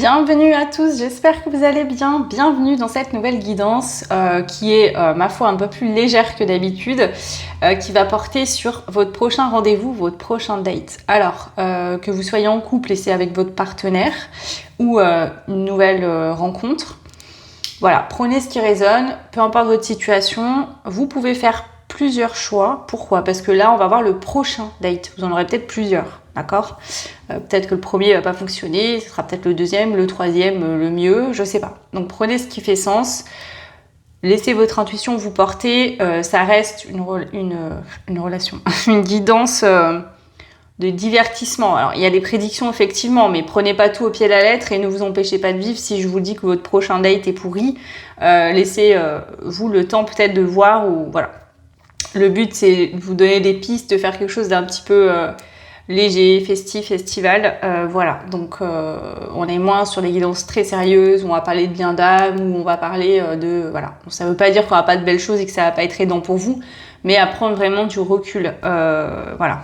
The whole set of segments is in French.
Bienvenue à tous, j'espère que vous allez bien. Bienvenue dans cette nouvelle guidance qui est, ma foi, un peu plus légère que d'habitude, qui va porter sur votre prochain rendez-vous, votre prochain date. Alors, que vous soyez en couple et c'est avec votre partenaire ou une nouvelle rencontre, voilà, prenez ce qui résonne, peu importe votre situation, vous pouvez faire plusieurs choix. Pourquoi? Parce que là, on va voir le prochain date. Vous en aurez peut-être plusieurs, d'accord? Peut-être que le premier va pas fonctionner, ce sera peut-être le deuxième, le troisième, le mieux, je sais pas. Donc prenez ce qui fait sens, laissez votre intuition vous porter. Ça reste une relation, une guidance de divertissement. Alors il y a des prédictions effectivement, mais prenez pas tout au pied de la lettre et ne vous empêchez pas de vivre. Si je vous dis que votre prochain date est pourri, laissez vous le temps peut-être de voir ou voilà. Le but, c'est de vous donner des pistes, de faire quelque chose d'un petit peu léger, festif, estival. Voilà, donc on est moins sur des guidances très sérieuses, où on va parler de bien d'âme, où on va parler de... Voilà, ça veut pas dire qu'on aura pas de belles choses et que ça va pas être aidant pour vous, mais à prendre vraiment du recul. Voilà.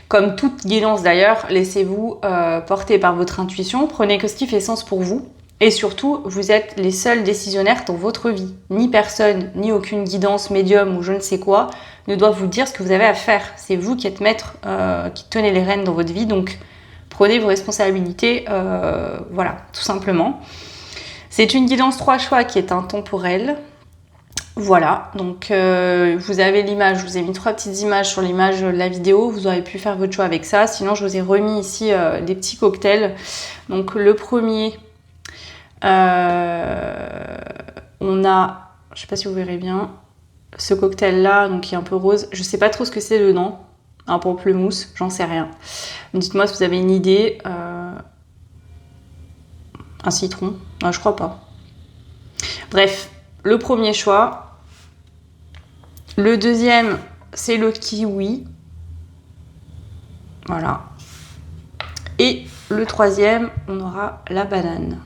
Comme toute guidance d'ailleurs, laissez-vous porter par votre intuition, prenez que ce qui fait sens pour vous. Et surtout, vous êtes les seuls décisionnaires dans votre vie. Ni personne, ni aucune guidance, médium ou je ne sais quoi ne doit vous dire ce que vous avez à faire. C'est vous qui êtes maître, qui tenez les rênes dans votre vie. Donc, prenez vos responsabilités, voilà, tout simplement. C'est une guidance 3 choix qui est intemporelle. Voilà, donc vous avez l'image, je vous ai mis 3 petites images sur l'image de la vidéo. Vous aurez pu faire votre choix avec ça. Sinon, je vous ai remis ici des petits cocktails. Donc, le premier... on a, je sais pas si vous verrez bien, ce cocktail là, donc qui est un peu rose. Je sais pas trop ce que c'est dedans. Un pamplemousse, j'en sais rien. Dites-moi si vous avez une idée. Un citron, non, je crois pas. Bref, le premier choix. Le deuxième, c'est le kiwi. Voilà. Et le troisième, on aura la banane.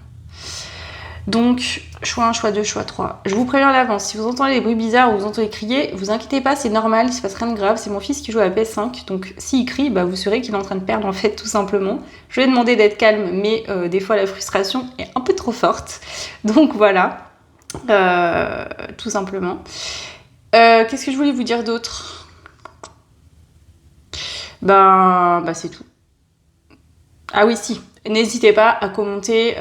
Donc, choix 1, choix 2, choix 3. Je vous préviens à l'avance, si vous entendez des bruits bizarres ou vous entendez crier, vous inquiétez pas, c'est normal, il se passe rien de grave. C'est mon fils qui joue à la PS5, donc s'il crie, bah, vous saurez qu'il est en train de perdre en fait, tout simplement. Je lui ai demandé d'être calme, mais des fois la frustration est un peu trop forte. Donc voilà, tout simplement. Qu'est-ce que je voulais vous dire d'autre? Bah c'est tout. Ah oui, si. N'hésitez pas à commenter,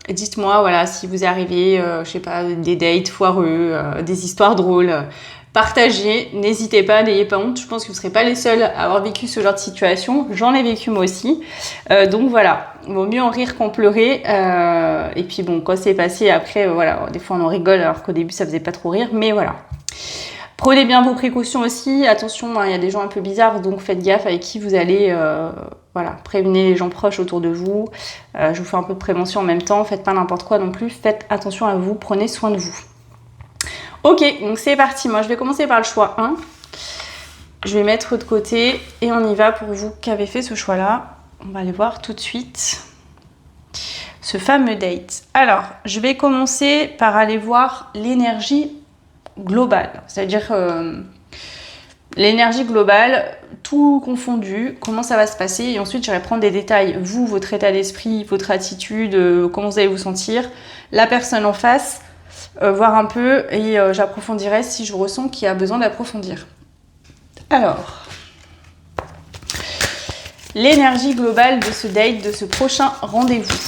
dites-moi voilà, si vous arrivez, je sais pas, des dates foireux, des histoires drôles, partagez, n'hésitez pas, n'ayez pas honte, je pense que vous ne serez pas les seuls à avoir vécu ce genre de situation, j'en ai vécu moi aussi, donc voilà, il vaut mieux en rire qu'en pleurer, et puis bon, quand c'est passé, après, voilà, des fois on en rigole alors qu'au début ça faisait pas trop rire, mais voilà. Prenez bien vos précautions aussi, attention, il y a des gens un peu bizarres, donc faites gaffe avec qui vous allez, voilà, prévenez les gens proches autour de vous. Je vous fais un peu de prévention en même temps, faites pas n'importe quoi non plus, faites attention à vous, prenez soin de vous. Ok, donc c'est parti, moi je vais commencer par le choix 1. Je vais mettre de côté et on y va pour vous qui avez fait ce choix-là. On va aller voir tout de suite ce fameux date. Alors, je vais commencer par aller voir l'énergie globale, c'est-à-dire l'énergie globale, tout confondu, comment ça va se passer, et ensuite j'irai prendre des détails, vous, votre état d'esprit, votre attitude, comment vous allez vous sentir, la personne en face, voir un peu, et j'approfondirai si je ressens qu'il y a besoin d'approfondir. Alors, l'énergie globale de ce date, de ce prochain rendez-vous.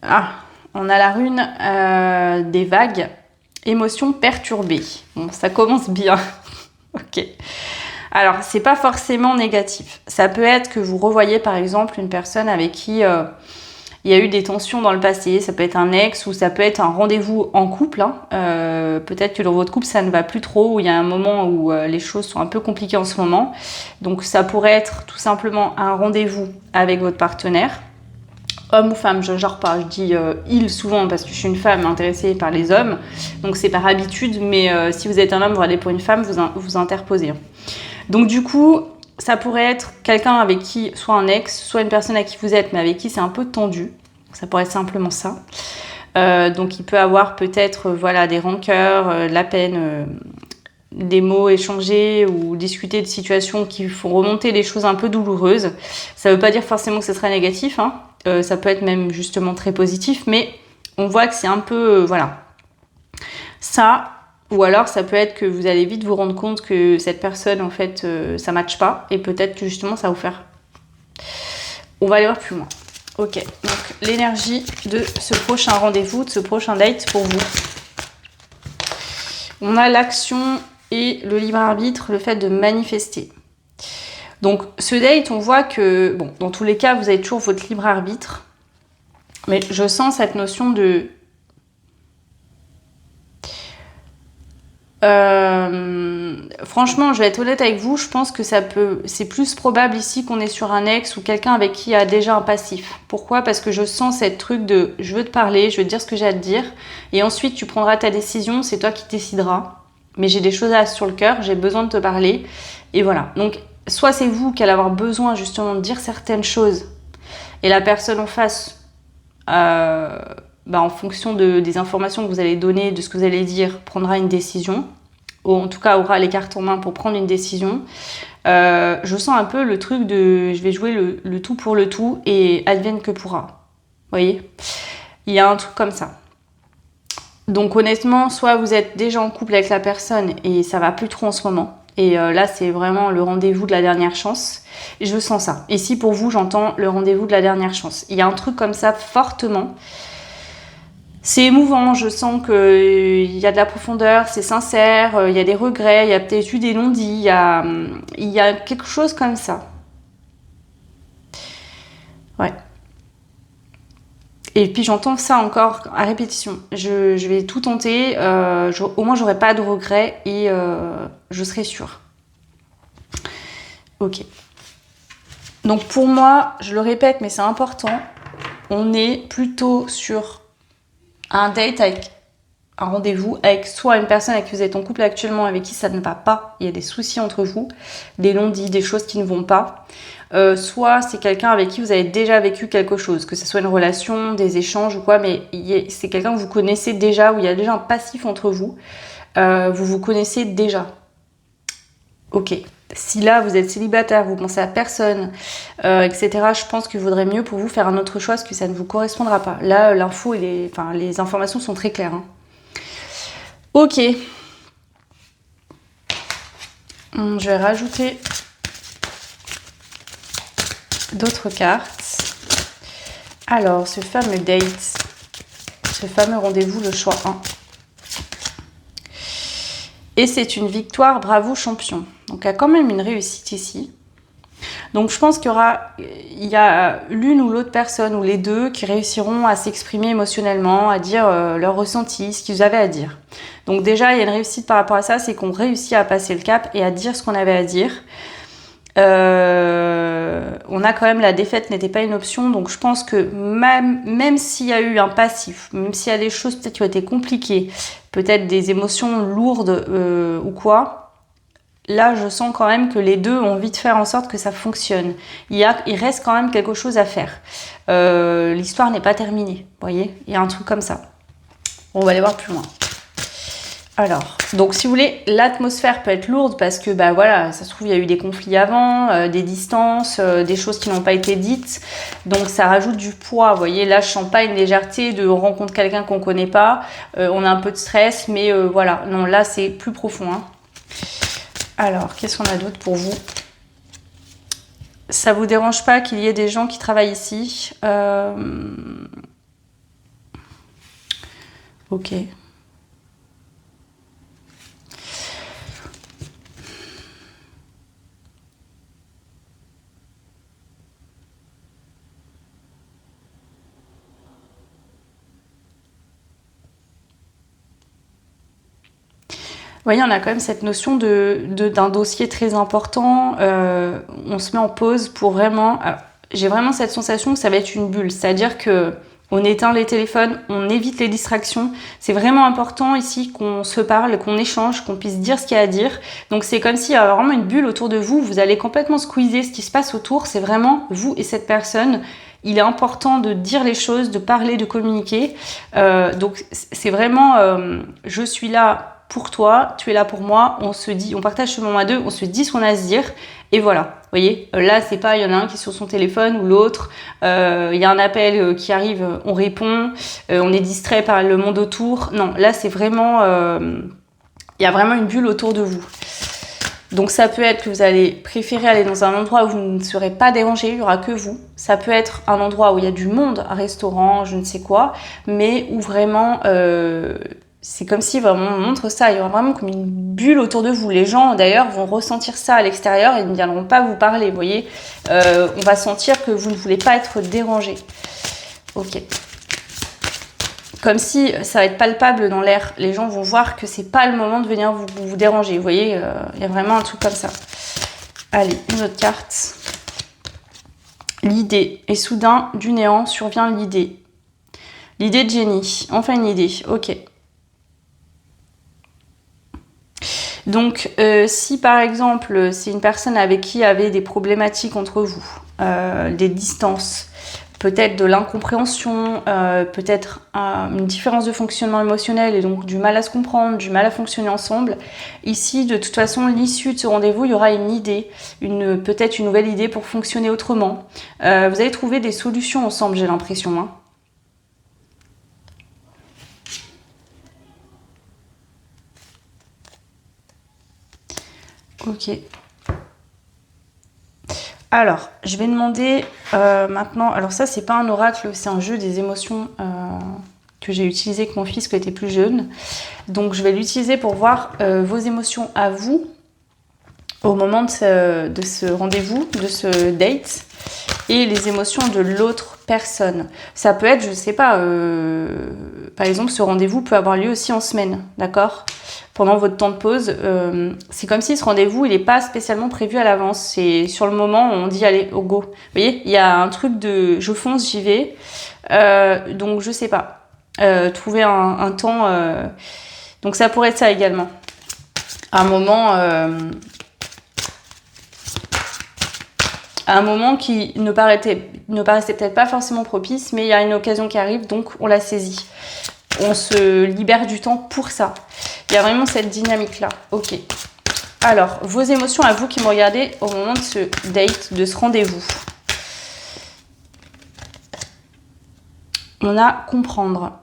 Ah, on a la rune des vagues, émotions perturbées. Bon, ça commence bien. Ok. Alors, c'est pas forcément négatif. Ça peut être que vous revoyez par exemple une personne avec qui il y a eu des tensions dans le passé. Ça peut être un ex ou ça peut être un rendez-vous en couple. Hein. Peut-être que dans votre couple ça ne va plus trop, ou il y a un moment où les choses sont un peu compliquées en ce moment. Donc ça pourrait être tout simplement un rendez-vous avec votre partenaire. Homme ou femme, je genre pas, je dis il souvent parce que je suis une femme intéressée par les hommes, donc c'est par habitude, mais si vous êtes un homme, vous allez pour une femme, vous interposez. Donc du coup, ça pourrait être quelqu'un avec qui, soit un ex, soit une personne à qui vous êtes, mais avec qui c'est un peu tendu, ça pourrait être simplement ça. Donc il peut avoir peut-être voilà, des rancœurs, de la peine des mots échangés ou discuter de situations qui font remonter des choses un peu douloureuses. Ça veut pas dire forcément que ce sera négatif, hein. Ça peut être même justement très positif, mais on voit que c'est un peu, voilà. Ça, ou alors ça peut être que vous allez vite vous rendre compte que cette personne, en fait, ça matche pas, et peut-être que justement ça va vous faire... On va aller voir plus loin. Ok, donc l'énergie de ce prochain rendez-vous, de ce prochain date pour vous. On a l'action et le libre arbitre, le fait de manifester. Donc ce date, on voit que, bon, dans tous les cas, vous avez toujours votre libre arbitre, mais je sens cette notion de... franchement, je vais être honnête avec vous, je pense que c'est plus probable ici qu'on est sur un ex ou quelqu'un avec qui il y a déjà un passif. Pourquoi? Parce que je sens cette truc de je veux te parler, je veux te dire ce que j'ai à te dire, et ensuite tu prendras ta décision, c'est toi qui décideras. Mais j'ai des choses sur le cœur, j'ai besoin de te parler, et voilà. Donc, soit c'est vous qui allez avoir besoin justement de dire certaines choses, et la personne en face, en fonction des informations que vous allez donner, de ce que vous allez dire, prendra une décision, ou en tout cas aura les cartes en main pour prendre une décision. Je sens un peu le truc de je vais jouer le tout pour le tout et advienne que pourra. Vous voyez? Il y a un truc comme ça. Donc honnêtement, soit vous êtes déjà en couple avec la personne et ça va plus trop en ce moment. Et là, c'est vraiment le rendez-vous de la dernière chance. Et je sens ça. Ici, pour vous, j'entends le rendez-vous de la dernière chance. Il y a un truc comme ça fortement. C'est émouvant, je sens qu'il y a de la profondeur, c'est sincère, il y a des regrets, il y a peut-être eu des non-dits, il y a quelque chose comme ça. Ouais. Et puis j'entends ça encore à répétition. Je vais tout tenter, au moins j'aurai pas de regrets et je serai sûre. Ok. Donc pour moi, je le répète, mais c'est important, on est plutôt sur un date avec un rendez-vous avec soit une personne avec qui vous êtes en couple actuellement, avec qui ça ne va pas, il y a des soucis entre vous, des non-dits, des choses qui ne vont pas, soit c'est quelqu'un avec qui vous avez déjà vécu quelque chose, que ce soit une relation, des échanges ou quoi, mais c'est quelqu'un que vous connaissez déjà, où il y a déjà un passif entre vous, vous vous connaissez déjà. Ok. Si là vous êtes célibataire, vous pensez à personne, etc., je pense qu'il vaudrait mieux pour vous faire un autre choix parce que ça ne vous correspondra pas. Là, l'info, les informations sont très claires. Hein. Ok. Je vais rajouter d'autres cartes. Alors, ce fameux date, ce fameux rendez-vous, le choix 1. Et c'est une victoire, bravo champion. Donc il y a quand même une réussite ici. Donc je pense qu'il y a l'une ou l'autre personne, ou les deux, qui réussiront à s'exprimer émotionnellement, à dire leur ressenti, ce qu'ils avaient à dire. Donc déjà, il y a une réussite par rapport à ça, c'est qu'on réussit à passer le cap et à dire ce qu'on avait à dire. On a quand même, la défaite n'était pas une option, donc je pense que même s'il y a eu un passif, même s'il y a des choses peut-être qui ont été compliquées, peut-être des émotions lourdes ou quoi, là je sens quand même que les deux ont envie de faire en sorte que ça fonctionne. Il reste quand même quelque chose à faire. L'histoire n'est pas terminée, vous voyez, il y a un truc comme ça. Bon, on va aller voir plus loin. Alors, donc si vous voulez, l'atmosphère peut être lourde parce que, bah voilà, ça se trouve, il y a eu des conflits avant, des distances, des choses qui n'ont pas été dites. Donc ça rajoute du poids, vous voyez. Là, je sens pas une légèreté de on rencontre quelqu'un qu'on connaît pas. On a un peu de stress, mais voilà. Non, là, c'est plus profond. Hein. Alors, qu'est-ce qu'on a d'autre pour vous? Ça vous dérange pas qu'il y ait des gens qui travaillent ici? Ok. Vous voyez, on a quand même cette notion d'un dossier très important. On se met en pause pour vraiment... J'ai vraiment cette sensation que ça va être une bulle. C'est-à-dire que on éteint les téléphones, on évite les distractions. C'est vraiment important ici qu'on se parle, qu'on échange, qu'on puisse dire ce qu'il y a à dire. Donc c'est comme s'il y avait vraiment une bulle autour de vous. Vous allez complètement squeezer ce qui se passe autour. C'est vraiment vous et cette personne. Il est important de dire les choses, de parler, de communiquer. Donc c'est vraiment... je suis là... pour toi, tu es là pour moi, on se dit, on partage ce moment à deux, on se dit ce qu'on a à se dire, et voilà. Vous voyez, là, c'est pas, il y en a un qui est sur son téléphone ou l'autre, il y a un appel qui arrive, on répond, on est distrait par le monde autour. Non, là, c'est vraiment, il y a vraiment une bulle autour de vous. Donc ça peut être que vous allez préférer aller dans un endroit où vous ne serez pas dérangé, il n'y aura que vous. Ça peut être un endroit où il y a du monde, un restaurant, je ne sais quoi, mais où vraiment... c'est comme si vraiment on montre ça, il y aura vraiment comme une bulle autour de vous. Les gens d'ailleurs vont ressentir ça à l'extérieur et ne viendront pas vous parler, vous voyez. On va sentir que vous ne voulez pas être dérangé. Ok. Comme si ça va être palpable dans l'air. Les gens vont voir que c'est pas le moment de venir vous déranger. Vous voyez, il y a vraiment un truc comme ça. Allez, une autre carte. L'idée. Et soudain, du néant, survient l'idée. L'idée de génie. Enfin une idée. Ok. Donc, si par exemple, c'est une personne avec qui il y avait des problématiques entre vous, des distances, peut-être de l'incompréhension, peut-être une différence de fonctionnement émotionnel et donc du mal à se comprendre, du mal à fonctionner ensemble. Ici, de toute façon, l'issue de ce rendez-vous, il y aura une idée, peut-être une nouvelle idée pour fonctionner autrement. Vous allez trouver des solutions ensemble, j'ai l'impression, hein. Ok. Alors, je vais demander maintenant... Alors ça, c'est pas un oracle, c'est un jeu des émotions que j'ai utilisé avec mon fils qui était plus jeune. Donc, je vais l'utiliser pour voir vos émotions à vous au moment de ce rendez-vous, de ce date, et les émotions de l'autre personne. Ça peut être, je sais pas, par exemple, ce rendez-vous peut avoir lieu aussi en semaine, d'accord ? Pendant votre temps de pause, c'est comme si ce rendez-vous, il n'est pas spécialement prévu à l'avance. C'est sur le moment, on dit allez, au go. Vous voyez, il y a un truc de je fonce, j'y vais. Donc, je sais pas. Trouver un temps... Donc, ça pourrait être ça également. À un moment qui ne paraissait peut-être pas forcément propice, mais il y a une occasion qui arrive, donc on la saisit. On se libère du temps pour ça. Il y a vraiment cette dynamique-là. Ok. Alors, vos émotions à vous qui me regardez au moment de ce date, de ce rendez-vous. On a comprendre.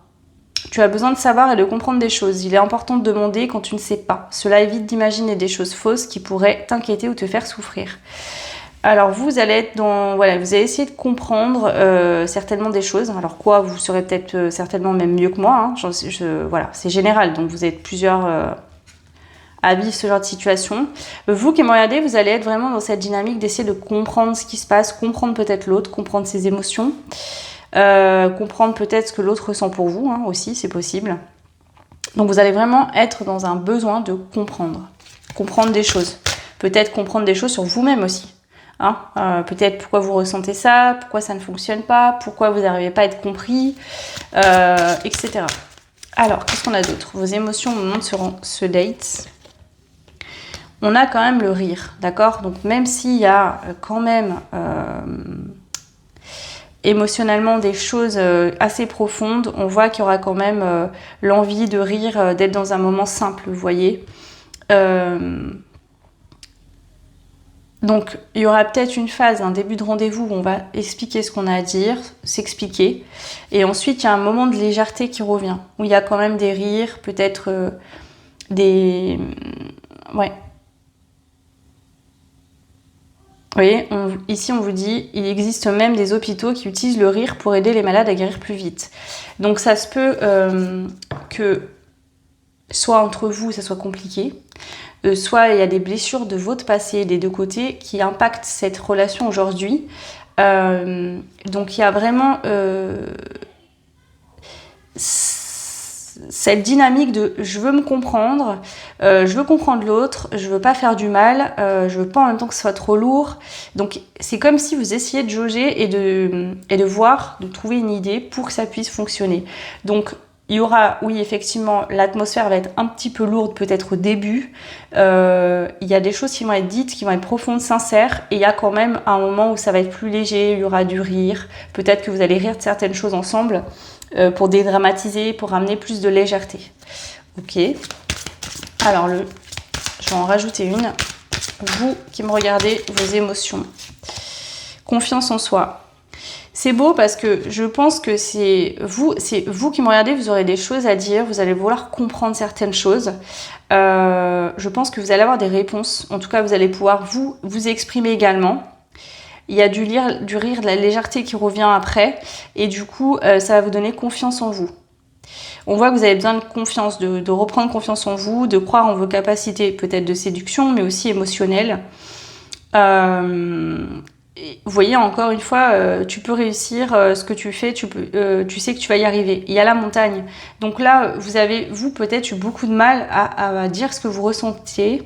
Tu as besoin de savoir et de comprendre des choses. Il est important de demander quand tu ne sais pas. Cela évite d'imaginer des choses fausses qui pourraient t'inquiéter ou te faire souffrir. Alors vous allez être dans, voilà, vous allez essayer de comprendre certainement des choses. Alors quoi, vous serez peut-être certainement même mieux que moi. Hein. Voilà, c'est général, donc vous êtes plusieurs à vivre ce genre de situation. Vous qui me regardez, vous allez être vraiment dans cette dynamique d'essayer de comprendre ce qui se passe, comprendre peut-être l'autre, comprendre ses émotions, comprendre peut-être ce que l'autre ressent pour vous hein, aussi, c'est possible. Donc vous allez vraiment être dans un besoin de comprendre des choses. Peut-être comprendre des choses sur vous-même aussi. Hein, peut-être pourquoi vous ressentez ça, pourquoi ça ne fonctionne pas, pourquoi vous n'arrivez pas à être compris, etc. Alors, qu'est-ce qu'on a d'autre? Vos émotions au moment de ce date. On a quand même le rire, d'accord? Donc même s'il y a quand même émotionnellement des choses assez profondes, on voit qu'il y aura quand même l'envie de rire, d'être dans un moment simple, vous voyez. Donc, il y aura peut-être une phase, un début de rendez-vous où on va expliquer ce qu'on a à dire, s'expliquer. Et ensuite, il y a un moment de légèreté qui revient, où il y a quand même des rires, peut-être des... Ouais. Vous voyez, ici, on vous dit, il existe même des hôpitaux qui utilisent le rire pour aider les malades à guérir plus vite. Donc, ça se peut que soit entre vous, ça soit compliqué, soit il y a des blessures de votre passé des deux côtés qui impactent cette relation aujourd'hui. Donc il y a vraiment cette dynamique de je veux me comprendre, je veux comprendre l'autre, je veux pas faire du mal, je veux pas en même temps que ce soit trop lourd. Donc c'est comme si vous essayez de jauger et de voir, de trouver une idée pour que ça puisse fonctionner. Donc il y aura, oui, effectivement, l'atmosphère va être un petit peu lourde peut-être au début. Il y a des choses qui vont être dites, qui vont être profondes, sincères. Et il y a quand même un moment où ça va être plus léger, il y aura du rire. Peut-être que vous allez rire de certaines choses ensemble pour dédramatiser, pour amener plus de légèreté. Ok. Alors, je vais en rajouter une. Vous qui me regardez, vos émotions. Confiance en soi. C'est beau parce que je pense que c'est vous qui me regardez, vous aurez des choses à dire, vous allez vouloir comprendre certaines choses. Je pense que vous allez avoir des réponses. En tout cas, vous allez pouvoir vous exprimer également. Il y a du rire, de la légèreté qui revient après. Et du coup, ça va vous donner confiance en vous. On voit que vous avez besoin de confiance, de reprendre confiance en vous, de croire en vos capacités, peut-être de séduction, mais aussi émotionnelles. Vous voyez, encore une fois, tu peux réussir ce que tu fais, tu sais que tu vas y arriver. Il y a la montagne. Donc là, vous peut-être eu beaucoup de mal à dire ce que vous ressentiez,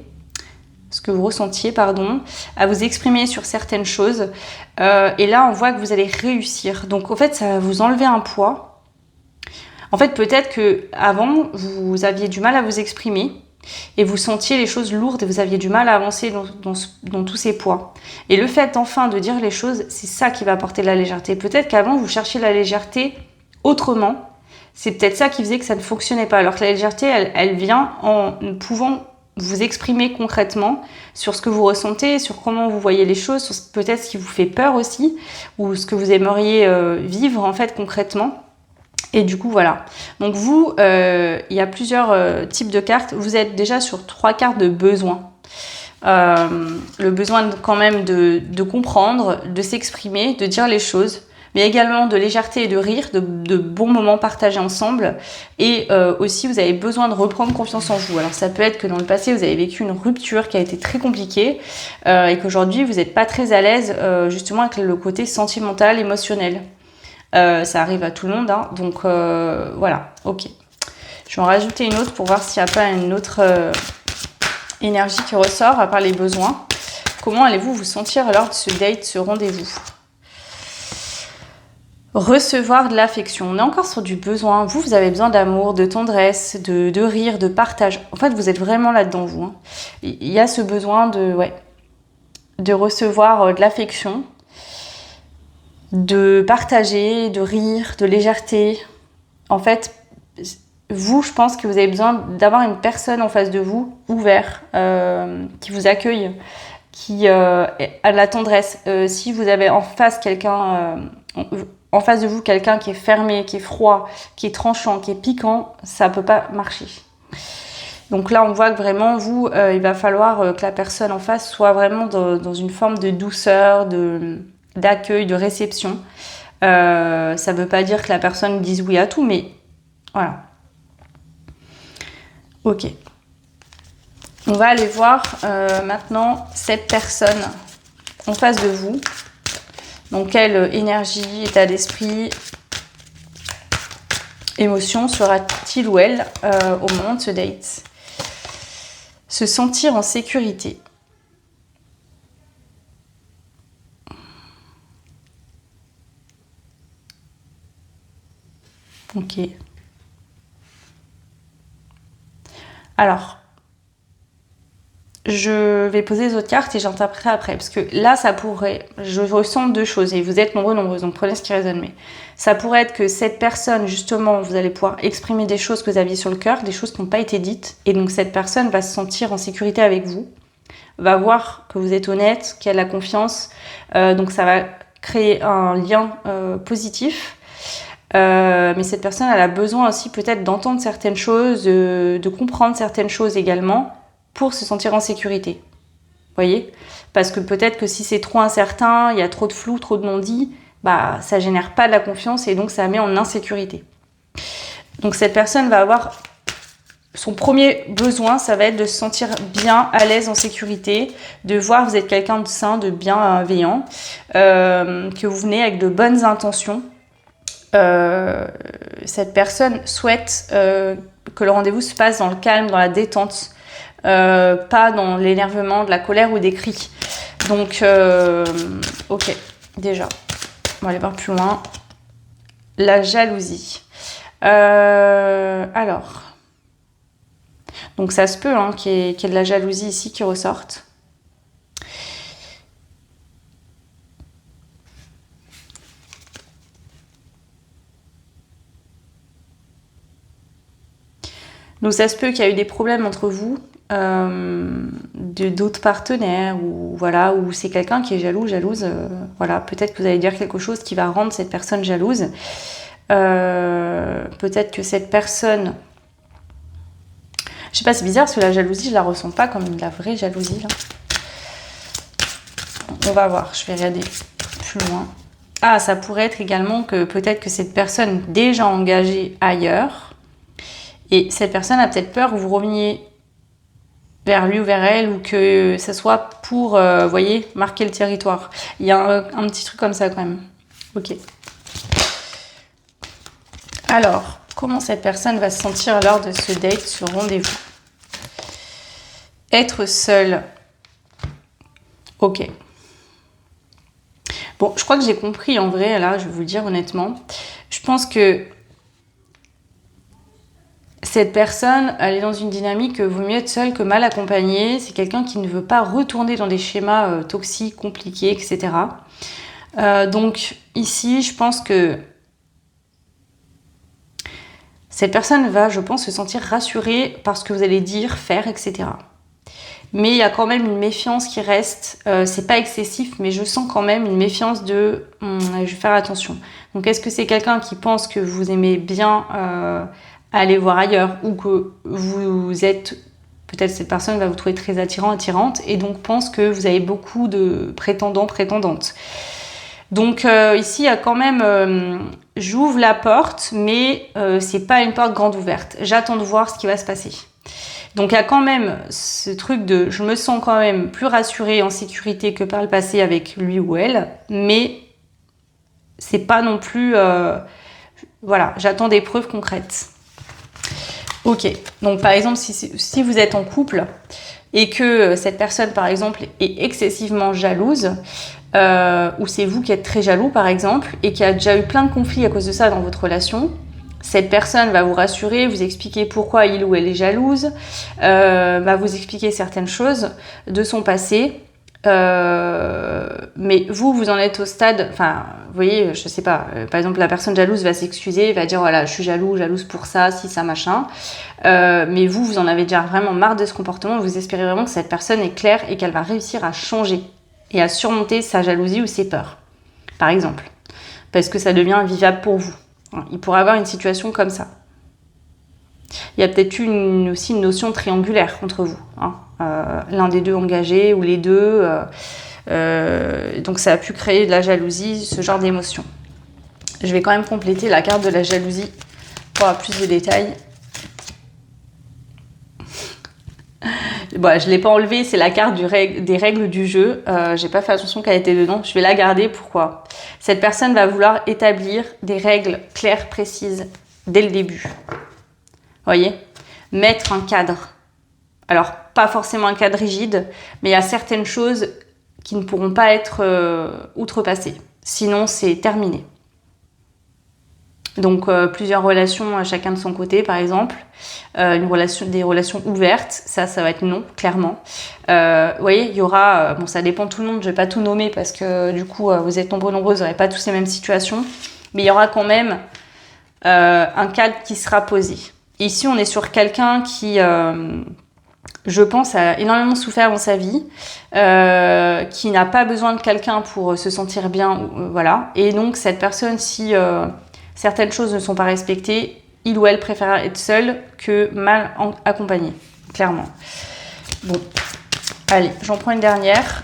à vous exprimer sur certaines choses. Et là, on voit que vous allez réussir. Donc, en fait, ça va vous enlever un poids. En fait, peut-être que avant vous aviez du mal à vous exprimer et vous sentiez les choses lourdes et vous aviez du mal à avancer dans tous ces poids. Et le fait enfin de dire les choses, c'est ça qui va apporter de la légèreté. Peut-être qu'avant, vous cherchiez la légèreté autrement. C'est peut-être ça qui faisait que ça ne fonctionnait pas. Alors que la légèreté, elle vient en pouvant vous exprimer concrètement sur ce que vous ressentez, sur comment vous voyez les choses, sur peut-être ce qui vous fait peur aussi, ou ce que vous aimeriez vivre en fait concrètement. Et du coup, voilà. Donc vous, il y a plusieurs types de cartes. Vous êtes déjà sur 3 cartes de besoin. Le besoin quand même de comprendre, de s'exprimer, de dire les choses, mais également de légèreté et de rire, de bons moments partagés ensemble. Et aussi, vous avez besoin de reprendre confiance en vous. Alors ça peut être que dans le passé, vous avez vécu une rupture qui a été très compliquée et qu'aujourd'hui, vous n'êtes pas très à l'aise justement avec le côté sentimental, émotionnel. Ça arrive à tout le monde, hein. Donc voilà, ok. Je vais en rajouter une autre pour voir s'il n'y a pas une autre énergie qui ressort à part les besoins. Comment allez-vous vous sentir lors de ce date, ce rendez-vous? Recevoir de l'affection. On est encore sur du besoin. Vous avez besoin d'amour, de tendresse, de rire, de partage. En fait, vous êtes vraiment là-dedans, vous. Hein. Il y a ce besoin de recevoir de l'affection, de partager, de rire, de légèreté. En fait, vous, je pense que vous avez besoin d'avoir une personne en face de vous, ouverte, qui vous accueille, qui a de la tendresse. Si vous avez en face en face de vous quelqu'un qui est fermé, qui est froid, qui est tranchant, qui est piquant, ça peut pas marcher. Donc là, on voit que vraiment, vous, il va falloir que la personne en face soit vraiment dans une forme de douceur, d'accueil, de réception. Ça ne veut pas dire que la personne dise oui à tout, mais voilà. Ok. On va aller voir maintenant cette personne en face de vous. Donc, quelle énergie, état d'esprit, émotion sera-t-il ou elle au moment de ce date? Se sentir en sécurité. Ok. Alors, je vais poser les autres cartes et j'interpréterai après. Parce que là, ça pourrait... Je ressens 2 choses et vous êtes nombreuses, donc prenez ce qui résonne. Mais ça pourrait être que cette personne, justement, vous allez pouvoir exprimer des choses que vous aviez sur le cœur, des choses qui n'ont pas été dites. Et donc, cette personne va se sentir en sécurité avec vous, va voir que vous êtes honnête, qu'il y a de la confiance. Donc, ça va créer un lien positif. Mais cette personne, elle a besoin aussi peut-être d'entendre certaines choses, de comprendre certaines choses également pour se sentir en sécurité. Vous voyez? Parce que peut-être que si c'est trop incertain, il y a trop de flou, trop de non-dit, bah ça génère pas de la confiance et donc ça met en insécurité. Donc cette personne va avoir son premier besoin, ça va être de se sentir bien, à l'aise, en sécurité, de voir que vous êtes quelqu'un de sain, de bienveillant, que vous venez avec de bonnes intentions. Cette personne souhaite que le rendez-vous se passe dans le calme, dans la détente, pas dans l'énervement, de la colère ou des cris. Donc, ok, déjà, on va aller voir plus loin. La jalousie. Alors, donc ça se peut qu'il y ait de la jalousie ici qui ressorte. Donc ça se peut qu'il y a eu des problèmes entre vous, d'autres partenaires, ou voilà, ou c'est quelqu'un qui est jaloux, jalouse. Voilà, peut-être que vous allez dire quelque chose qui va rendre cette personne jalouse. Peut-être que cette personne... Je sais pas, c'est bizarre parce que la jalousie, je la ressens pas comme de la vraie jalousie, là. On va voir, je vais regarder plus loin. Ah, ça pourrait être également que peut-être que cette personne déjà engagée ailleurs, et cette personne a peut-être peur que vous reveniez vers lui ou vers elle, ou que ça soit pour, vous voyez, marquer le territoire. Il y a un petit truc comme ça quand même. Ok. Alors, comment cette personne va se sentir lors de ce date, ce rendez-vous? Être seule. Ok. Bon, je crois que j'ai compris en vrai, là, je vais vous le dire honnêtement. Je pense que cette personne, elle est dans une dynamique que vaut mieux être seule que mal accompagnée. C'est quelqu'un qui ne veut pas retourner dans des schémas toxiques, compliqués, etc. Donc ici, je pense que cette personne va, je pense, se sentir rassurée par ce que vous allez dire, faire, etc. Mais il y a quand même une méfiance qui reste. C'est pas excessif, mais je sens quand même une méfiance de je vais faire attention. Donc est-ce que c'est quelqu'un qui pense que vous aimez bien aller voir ailleurs, ou que vous êtes, peut-être cette personne va vous trouver très attirant, attirante, et donc pense que vous avez beaucoup de prétendants, prétendantes. Donc ici, il y a quand même, j'ouvre la porte, mais c'est pas une porte grande ouverte. J'attends de voir ce qui va se passer. Donc il y a quand même ce truc de, je me sens quand même plus rassurée, en sécurité que par le passé avec lui ou elle, mais c'est pas non plus, voilà, j'attends des preuves concrètes. Ok, donc par exemple, si vous êtes en couple et que cette personne, par exemple, est excessivement jalouse, ou c'est vous qui êtes très jaloux, par exemple, et qu'il y a déjà eu plein de conflits à cause de ça dans votre relation, cette personne va vous rassurer, vous expliquer pourquoi il ou elle est jalouse, va vous expliquer certaines choses de son passé, mais vous en êtes au stade, enfin, vous voyez, je sais pas, par exemple, la personne jalouse va s'excuser, va dire, voilà, je suis jalouse pour ça, si ça, machin, mais vous en avez déjà vraiment marre de ce comportement, vous espérez vraiment que cette personne est claire et qu'elle va réussir à changer et à surmonter sa jalousie ou ses peurs, par exemple, parce que ça devient invivable pour vous. Il pourrait y avoir une situation comme ça. Il y a peut-être eu aussi une notion triangulaire entre vous, hein. L'un des deux engagé ou les deux, donc ça a pu créer de la jalousie, ce genre d'émotion. Je vais quand même compléter la carte de la jalousie pour avoir plus de détails. Bon, je ne l'ai pas enlevée, c'est la carte des règles du jeu. J'ai pas fait attention qu'elle était dedans. Je vais la garder. Pourquoi? Cette personne va vouloir établir des règles claires, précises, dès le début. Vous voyez? Mettre un cadre. Alors, pas forcément un cadre rigide, mais il y a certaines choses qui ne pourront pas être outrepassées. Sinon, c'est terminé. Donc plusieurs relations chacun de son côté, par exemple, des relations ouvertes, ça va être non, clairement. Vous voyez, il y aura, bon, ça dépend de tout le monde, je vais pas tout nommer parce que du coup vous êtes nombreux, vous n'aurez pas tous les mêmes situations, mais il y aura quand même un cadre qui sera posé. Ici, on est sur quelqu'un qui, je pense, a énormément souffert dans sa vie, qui n'a pas besoin de quelqu'un pour se sentir bien, voilà. Et donc cette personne, si certaines choses ne sont pas respectées, il ou elle préfère être seul que mal accompagné, clairement. Bon, allez, j'en prends une dernière.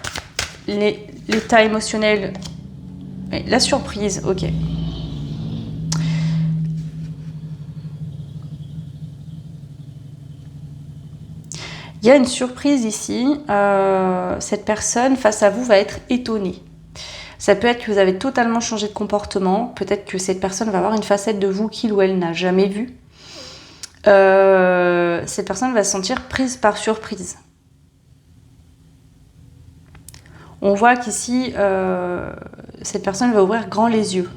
L'état émotionnel, la surprise, ok. Il y a une surprise ici. Cette personne face à vous va être étonnée. Ça peut être que vous avez totalement changé de comportement. Peut-être que cette personne va avoir une facette de vous qu'il ou elle n'a jamais vue. Cette personne va se sentir prise par surprise. On voit qu'ici, cette personne va ouvrir grand les yeux.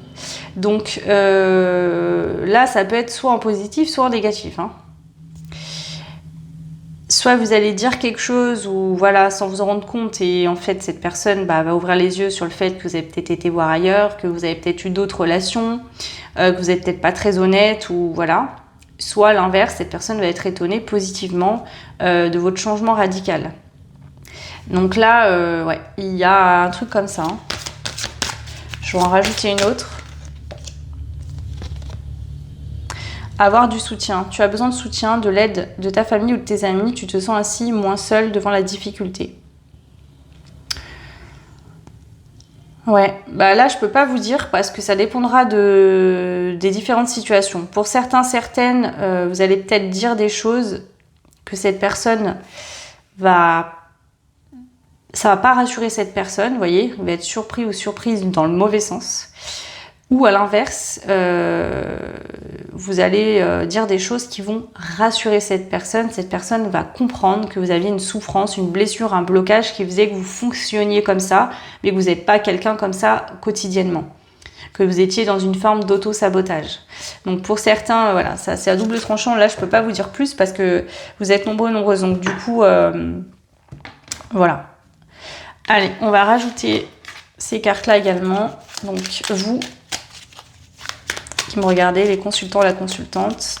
Donc là, ça peut être soit en positif, soit en négatif, hein. Soit vous allez dire quelque chose ou voilà, sans vous en rendre compte, et en fait cette personne va ouvrir les yeux sur le fait que vous avez peut-être été voir ailleurs, que vous avez peut-être eu d'autres relations, que vous n'êtes peut-être pas très honnête, ou voilà. soit à l'inverse, cette personne va être étonnée positivement de votre changement radical. Donc là, ouais, il y a un truc comme ça. Hein. Je vais en rajouter une autre. Avoir du soutien. Tu as besoin de soutien, de l'aide de ta famille ou de tes amis. Tu te sens ainsi moins seul devant la difficulté. Ouais, bah là je peux pas vous dire parce que ça dépendra des différentes situations. Pour certains, certaines, vous allez peut-être dire des choses que cette personne ça va pas rassurer cette personne, vous voyez, vous va être surpris ou surprise dans le mauvais sens. Ou à l'inverse, vous allez dire des choses qui vont rassurer cette personne. Cette personne va comprendre que vous aviez une souffrance, une blessure, un blocage qui faisait que vous fonctionniez comme ça, mais que vous n'êtes pas quelqu'un comme ça quotidiennement. Que vous étiez dans une forme d'auto-sabotage. Donc pour certains, voilà, ça c'est à double tranchant. Là, je peux pas vous dire plus parce que vous êtes nombreux, nombreuses. Donc du coup, voilà. Allez, on va rajouter ces cartes-là également. Donc vous qui me regardez, les consultants, la consultante.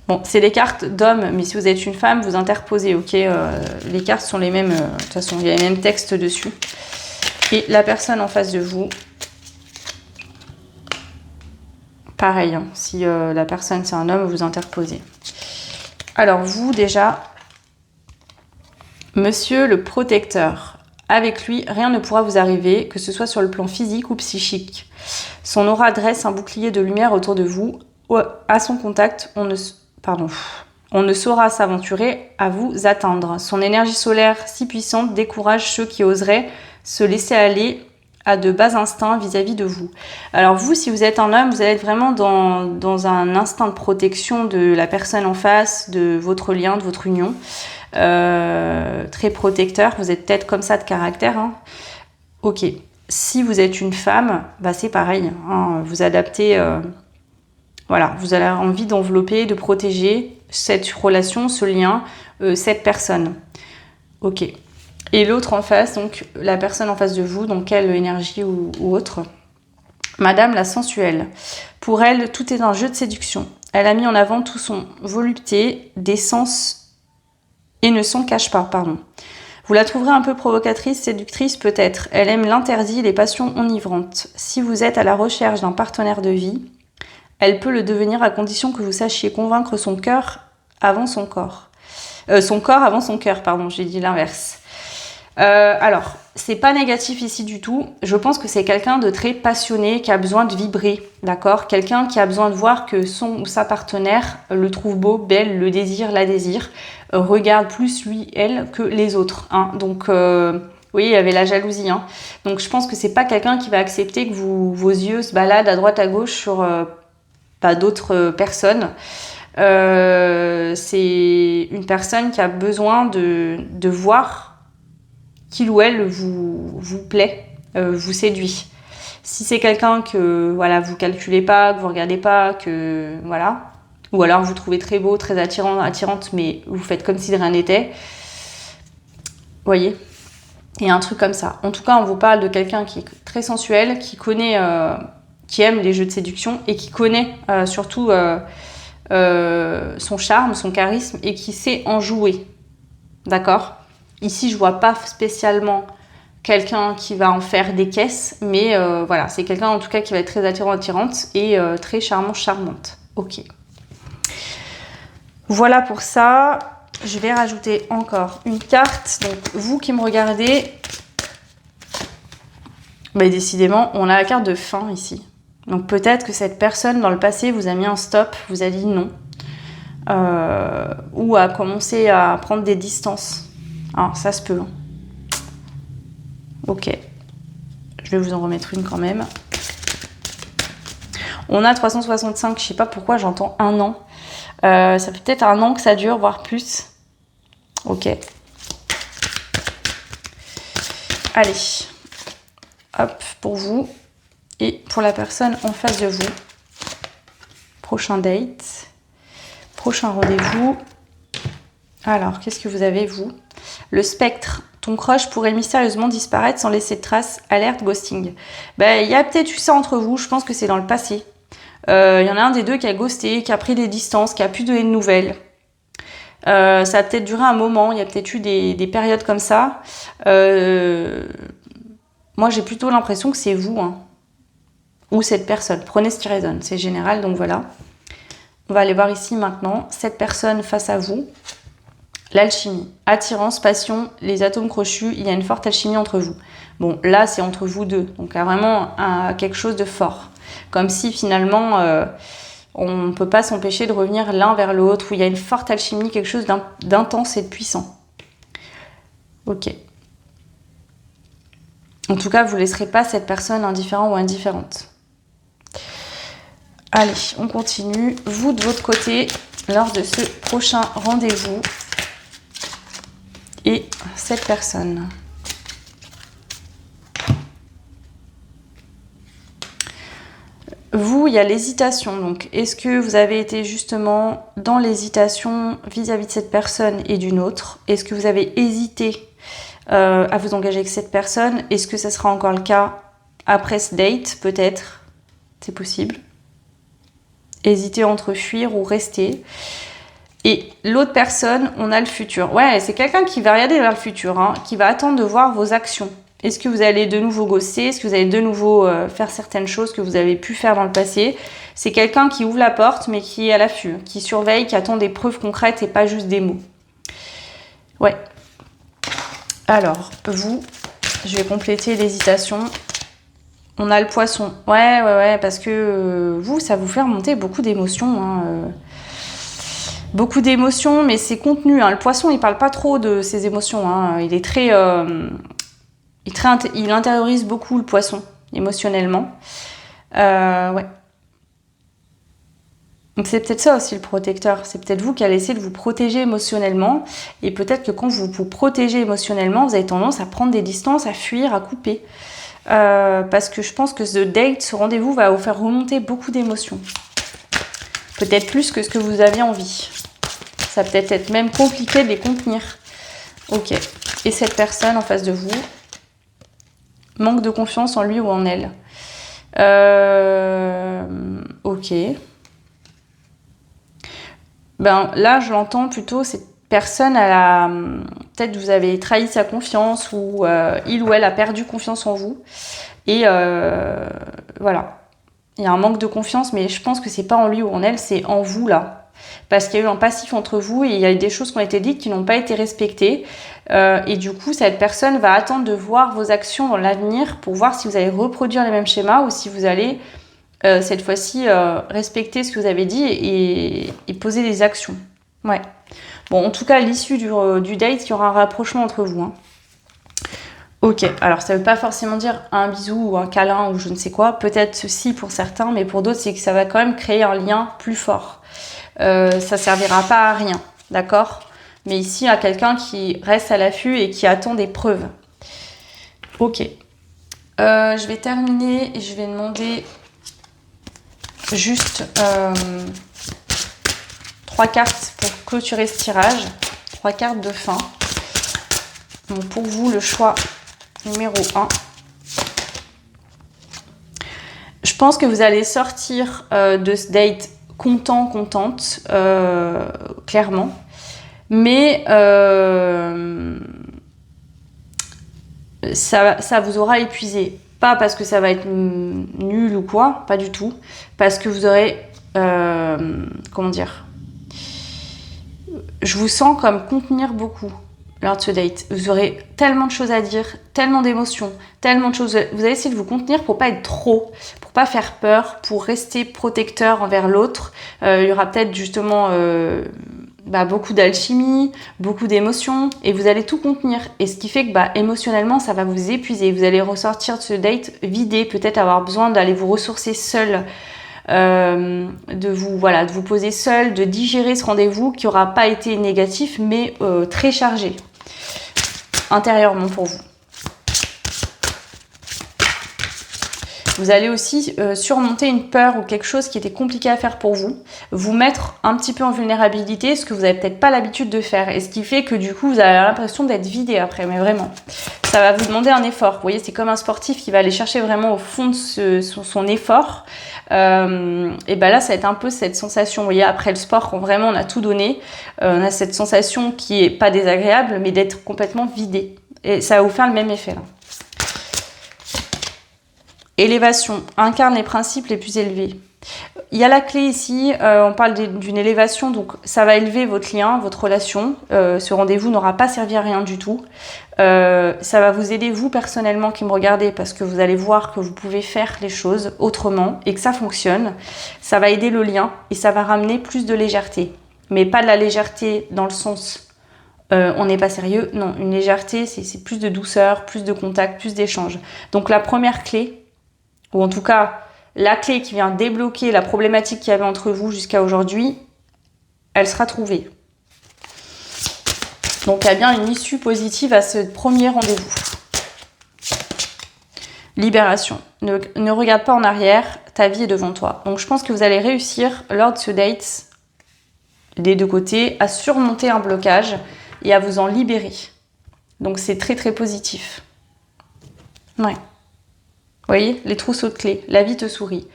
Bon, c'est des cartes d'hommes, mais si vous êtes une femme, vous interposez, ok les cartes sont les mêmes, de toute façon, il y a les mêmes textes dessus. Et la personne en face de vous, pareil, hein, si la personne c'est un homme, vous interposez. Alors vous, déjà, monsieur le protecteur, avec lui, rien ne pourra vous arriver, que ce soit sur le plan physique ou psychique. Son aura dresse un bouclier de lumière autour de vous. À son contact, on ne saura s'aventurer à vous atteindre. Son énergie solaire si puissante décourage ceux qui oseraient se laisser aller à de bas instincts vis-à-vis de vous. Alors vous, si vous êtes un homme, vous allez être vraiment dans un instinct de protection de la personne en face, de votre lien, de votre union. Très protecteur, vous êtes peut-être comme ça de caractère. Hein. Ok. Si vous êtes une femme, bah c'est pareil. Hein. Vous adaptez... voilà, vous avez envie d'envelopper, de protéger cette relation, ce lien, cette personne. Ok. Et l'autre en face, donc la personne en face de vous, donc quelle énergie ou autre. Madame la sensuelle. Pour elle, tout est un jeu de séduction. Elle a mis en avant tout son volupté, décence et ne s'en cache pas, pardon. Vous la trouverez un peu provocatrice, séductrice peut-être. Elle aime l'interdit et les passions enivrantes. Si vous êtes à la recherche d'un partenaire de vie, elle peut le devenir à condition que vous sachiez convaincre son cœur avant son corps. Son corps avant son cœur, pardon, j'ai dit l'inverse. Alors, c'est pas négatif ici du tout. Je pense que c'est quelqu'un de très passionné, qui a besoin de vibrer, d'accord ? Quelqu'un qui a besoin de voir que son ou sa partenaire le trouve beau, belle, le désire, la désire, regarde plus lui, elle, que les autres. Hein. Donc, oui, il y avait la jalousie. Hein. Donc, je pense que c'est pas quelqu'un qui va accepter que vos yeux se baladent à droite à gauche sur d'autres personnes. C'est une personne qui a besoin de voir qu'il ou elle vous plaît, vous séduit. Si c'est quelqu'un que voilà, vous calculez pas, que vous regardez pas, que voilà, ou alors vous trouvez très beau, très attirante, mais vous faites comme si de rien n'était, voyez, il y a un truc comme ça. En tout cas, on vous parle de quelqu'un qui est très sensuel, qui connaît, qui aime les jeux de séduction et qui connaît surtout son charme, son charisme et qui sait en jouer, d'accord ? Ici, je vois pas spécialement quelqu'un qui va en faire des caisses, mais voilà, c'est quelqu'un en tout cas qui va être très attirante et très charmante. Ok. Voilà pour ça. Je vais rajouter encore une carte. Donc, vous qui me regardez, bah, décidément, on a la carte de fin ici. Donc, peut-être que cette personne dans le passé vous a mis un stop, vous a dit non, ou a commencé à prendre des distances. Ah, ça se peut. Ok. Je vais vous en remettre une quand même. On a 365, je sais pas pourquoi j'entends un an. Ça fait peut-être un an que ça dure, voire plus. Ok. Allez. Hop, pour vous. Et pour la personne en face de vous. Prochain date. Prochain rendez-vous. Alors, qu'est-ce que vous avez, vous ? Le spectre. Ton crush pourrait mystérieusement disparaître sans laisser de traces. Alerte, ghosting. Ben, il y a peut-être eu ça entre vous. Je pense que c'est dans le passé. y en a un des deux qui a ghosté, qui a pris des distances, qui a plus donné de nouvelles. Ça a peut-être duré un moment, il y a peut-être eu des périodes comme ça. Moi, j'ai plutôt l'impression que c'est vous, hein, ou cette personne. Prenez ce qui résonne, c'est général, donc voilà. On va aller voir ici maintenant, cette personne face à vous. L'alchimie, attirance, passion, les atomes crochus, il y a une forte alchimie entre vous. Bon, là, c'est entre vous deux, donc il y a vraiment quelque chose de fort. Comme si finalement, on ne peut pas s'empêcher de revenir l'un vers l'autre, où il y a une forte alchimie, quelque chose d'intense et de puissant. Ok. En tout cas, vous ne laisserez pas cette personne indifférente ou indifférente. Allez, on continue. Vous, de votre côté, lors de ce prochain rendez-vous, et cette personne. Vous, il y a l'hésitation. Donc, est-ce que vous avez été justement dans l'hésitation vis-à-vis de cette personne et d'une autre? Est-ce que vous avez hésité à vous engager avec cette personne? Est-ce que ça sera encore le cas après ce date? Peut-être. C'est possible. Hésiter entre fuir ou rester. Et l'autre personne, on a le futur. Ouais, c'est quelqu'un qui va regarder vers le futur, hein, qui va attendre de voir vos actions. Est-ce que vous allez de nouveau gosser? Est-ce que vous allez de nouveau faire certaines choses que vous avez pu faire dans le passé? C'est quelqu'un qui ouvre la porte, mais qui est à l'affût, qui surveille, qui attend des preuves concrètes et pas juste des mots. Ouais. Alors, vous, je vais compléter l'hésitation. On a le poisson. Ouais, parce que vous, ça vous fait remonter beaucoup d'émotions, hein, beaucoup d'émotions, mais c'est contenu. Hein. Le poisson, il parle pas trop de ses émotions. Hein. Il est très, il intériorise beaucoup le poisson émotionnellement. Ouais. Donc c'est peut-être ça aussi le protecteur. C'est peut-être vous qui allez essayer de vous protéger émotionnellement. Et peut-être que quand vous vous protégez émotionnellement, vous avez tendance à prendre des distances, à fuir, à couper. Parce que je pense que ce date, ce rendez-vous va vous faire remonter beaucoup d'émotions. Peut-être plus que ce que vous aviez envie. Ça peut être même compliqué de les contenir. Ok. Et cette personne en face de vous, manque de confiance en lui ou en elle. Ok. Ben là, je l'entends plutôt, cette personne, elle a... Peut-être vous avez trahi sa confiance ou il ou elle a perdu confiance en vous. Et voilà. Il y a un manque de confiance, mais je pense que c'est pas en lui ou en elle, c'est en vous là. Parce qu'il y a eu un passif entre vous et il y a des choses qui ont été dites qui n'ont pas été respectées. Et du coup, cette personne va attendre de voir vos actions dans l'avenir pour voir si vous allez reproduire les mêmes schémas ou si vous allez, cette fois-ci, respecter ce que vous avez dit et poser des actions. Ouais. Bon, en tout cas, à l'issue du date, il y aura un rapprochement entre vous. Hein. Ok, alors ça ne veut pas forcément dire un bisou ou un câlin ou je ne sais quoi. Peut-être ceci pour certains, mais pour d'autres, c'est que ça va quand même créer un lien plus fort. Ça servira pas à rien, d'accord? Mais ici, il y a quelqu'un qui reste à l'affût et qui attend des preuves. Ok. Je vais terminer et je vais demander juste 3 cartes pour clôturer ce tirage. 3 cartes de fin. Donc pour vous, le choix numéro 1. Je pense que vous allez sortir de ce date content, contente, clairement. Mais ça vous aura épuisé. Pas parce que ça va être nul ou quoi, pas du tout. Parce que vous aurez... comment dire? Je vous sens comme contenir beaucoup lors de ce date. Vous aurez tellement de choses à dire, tellement d'émotions, tellement de choses. Vous allez essayer de vous contenir pour pas être trop, pour pas faire peur, pour rester protecteur envers l'autre. Il y aura peut-être justement beaucoup d'alchimie, beaucoup d'émotions, et vous allez tout contenir. Et ce qui fait que émotionnellement, ça va vous épuiser. Vous allez ressortir de ce date vidé, peut-être avoir besoin d'aller vous ressourcer seul. De vous poser seul, de digérer ce rendez-vous qui n'aura pas été négatif mais très chargé intérieurement pour vous. Vous allez aussi surmonter une peur ou quelque chose qui était compliqué à faire pour vous, vous mettre un petit peu en vulnérabilité, ce que vous n'avez peut-être pas l'habitude de faire, et ce qui fait que du coup vous avez l'impression d'être vidé après, mais vraiment. Ça va vous demander un effort. Vous voyez, c'est comme un sportif qui va aller chercher vraiment au fond de son effort. Et ben là, ça va être un peu cette sensation. Vous voyez, après le sport, quand vraiment on a tout donné, on a cette sensation qui est pas désagréable, mais d'être complètement vidé. Et ça va vous faire le même effet là. Élévation, incarne les principes les plus élevés. Il y a la clé ici, on parle d'une élévation, donc ça va élever votre lien, votre relation. Ce rendez-vous n'aura pas servi à rien du tout. Ça va vous aider, vous personnellement qui me regardez, parce que vous allez voir que vous pouvez faire les choses autrement et que ça fonctionne. Ça va aider le lien et ça va ramener plus de légèreté. Mais pas de la légèreté dans le sens on n'est pas sérieux. Non, une légèreté, c'est plus de douceur, plus de contact, plus d'échange. Donc la première clé, ou en tout cas la clé qui vient débloquer la problématique qu'il y avait entre vous jusqu'à aujourd'hui, elle sera trouvée. Donc il y a bien une issue positive à ce premier rendez-vous. Libération. Ne regarde pas en arrière, ta vie est devant toi. Donc je pense que vous allez réussir lors de ce date, des deux côtés, à surmonter un blocage et à vous en libérer. Donc c'est très très positif. Ouais. Vous voyez, les trousseaux de clés, la vie te sourit.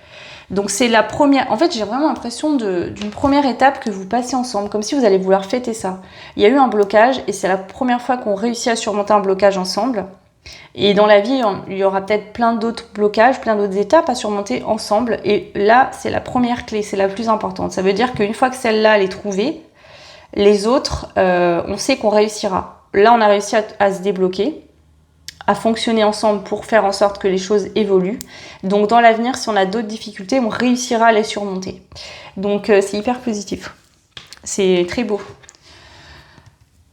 Donc c'est la première, en fait j'ai vraiment l'impression d'une première étape que vous passez ensemble, comme si vous allez vouloir fêter ça. Il y a eu un blocage et c'est la première fois qu'on réussit à surmonter un blocage ensemble. Et dans la vie, il y aura peut-être plein d'autres blocages, plein d'autres étapes à surmonter ensemble. Et là, c'est la première clé, c'est la plus importante. Ça veut dire qu'une fois que celle-là, elle est trouvée, les autres, on sait qu'on réussira. Là, on a réussi à se débloquer, à fonctionner ensemble pour faire en sorte que les choses évoluent. Donc dans l'avenir, si on a d'autres difficultés, on réussira à les surmonter. Donc c'est hyper positif. C'est très beau.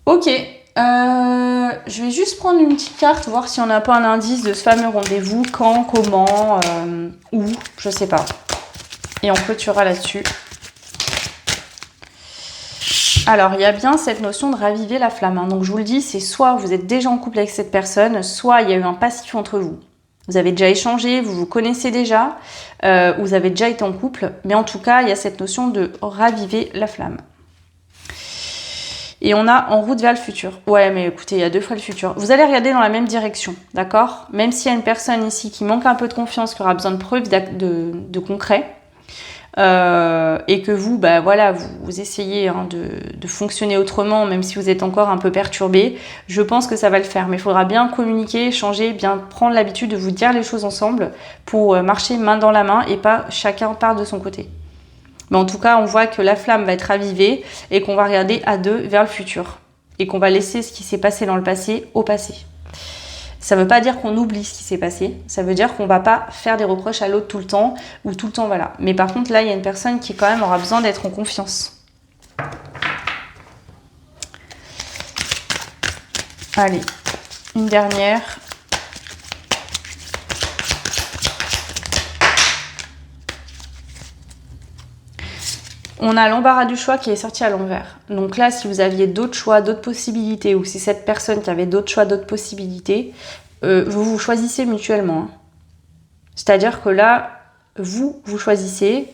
Ok, je vais juste prendre une petite carte, voir si on n'a pas un indice de ce fameux rendez-vous, quand, comment, où, je sais pas. Et on clôturera là-dessus. Alors, il y a bien cette notion de raviver la flamme. Hein. Donc, je vous le dis, c'est soit vous êtes déjà en couple avec cette personne, soit il y a eu un passif entre vous. Vous avez déjà échangé, vous vous connaissez déjà, vous avez déjà été en couple. Mais en tout cas, il y a cette notion de raviver la flamme. Et on a en route vers le futur. Ouais, mais écoutez, il y a 2 fois le futur. Vous allez regarder dans la même direction, d'accord ? Même s'il y a une personne ici qui manque un peu de confiance, qui aura besoin de preuves de concret, et que vous, bah voilà, vous essayez de fonctionner autrement, même si vous êtes encore un peu perturbé, je pense que ça va le faire. Mais il faudra bien communiquer, échanger, bien prendre l'habitude de vous dire les choses ensemble pour marcher main dans la main et pas chacun part de son côté. Mais en tout cas, on voit que la flamme va être ravivée et qu'on va regarder à 2 vers le futur. Et qu'on va laisser ce qui s'est passé dans le passé au passé. Ça ne veut pas dire qu'on oublie ce qui s'est passé. Ça veut dire qu'on ne va pas faire des reproches à l'autre tout le temps. Ou tout le temps, voilà. Mais par contre, là, il y a une personne qui quand même aura besoin d'être en confiance. Allez, une dernière. On a l'embarras du choix qui est sorti à l'envers. Donc là, si vous aviez d'autres choix, d'autres possibilités, ou si cette personne qui avait d'autres choix, d'autres possibilités, vous choisissez mutuellement. Hein. C'est-à-dire que là, vous choisissez,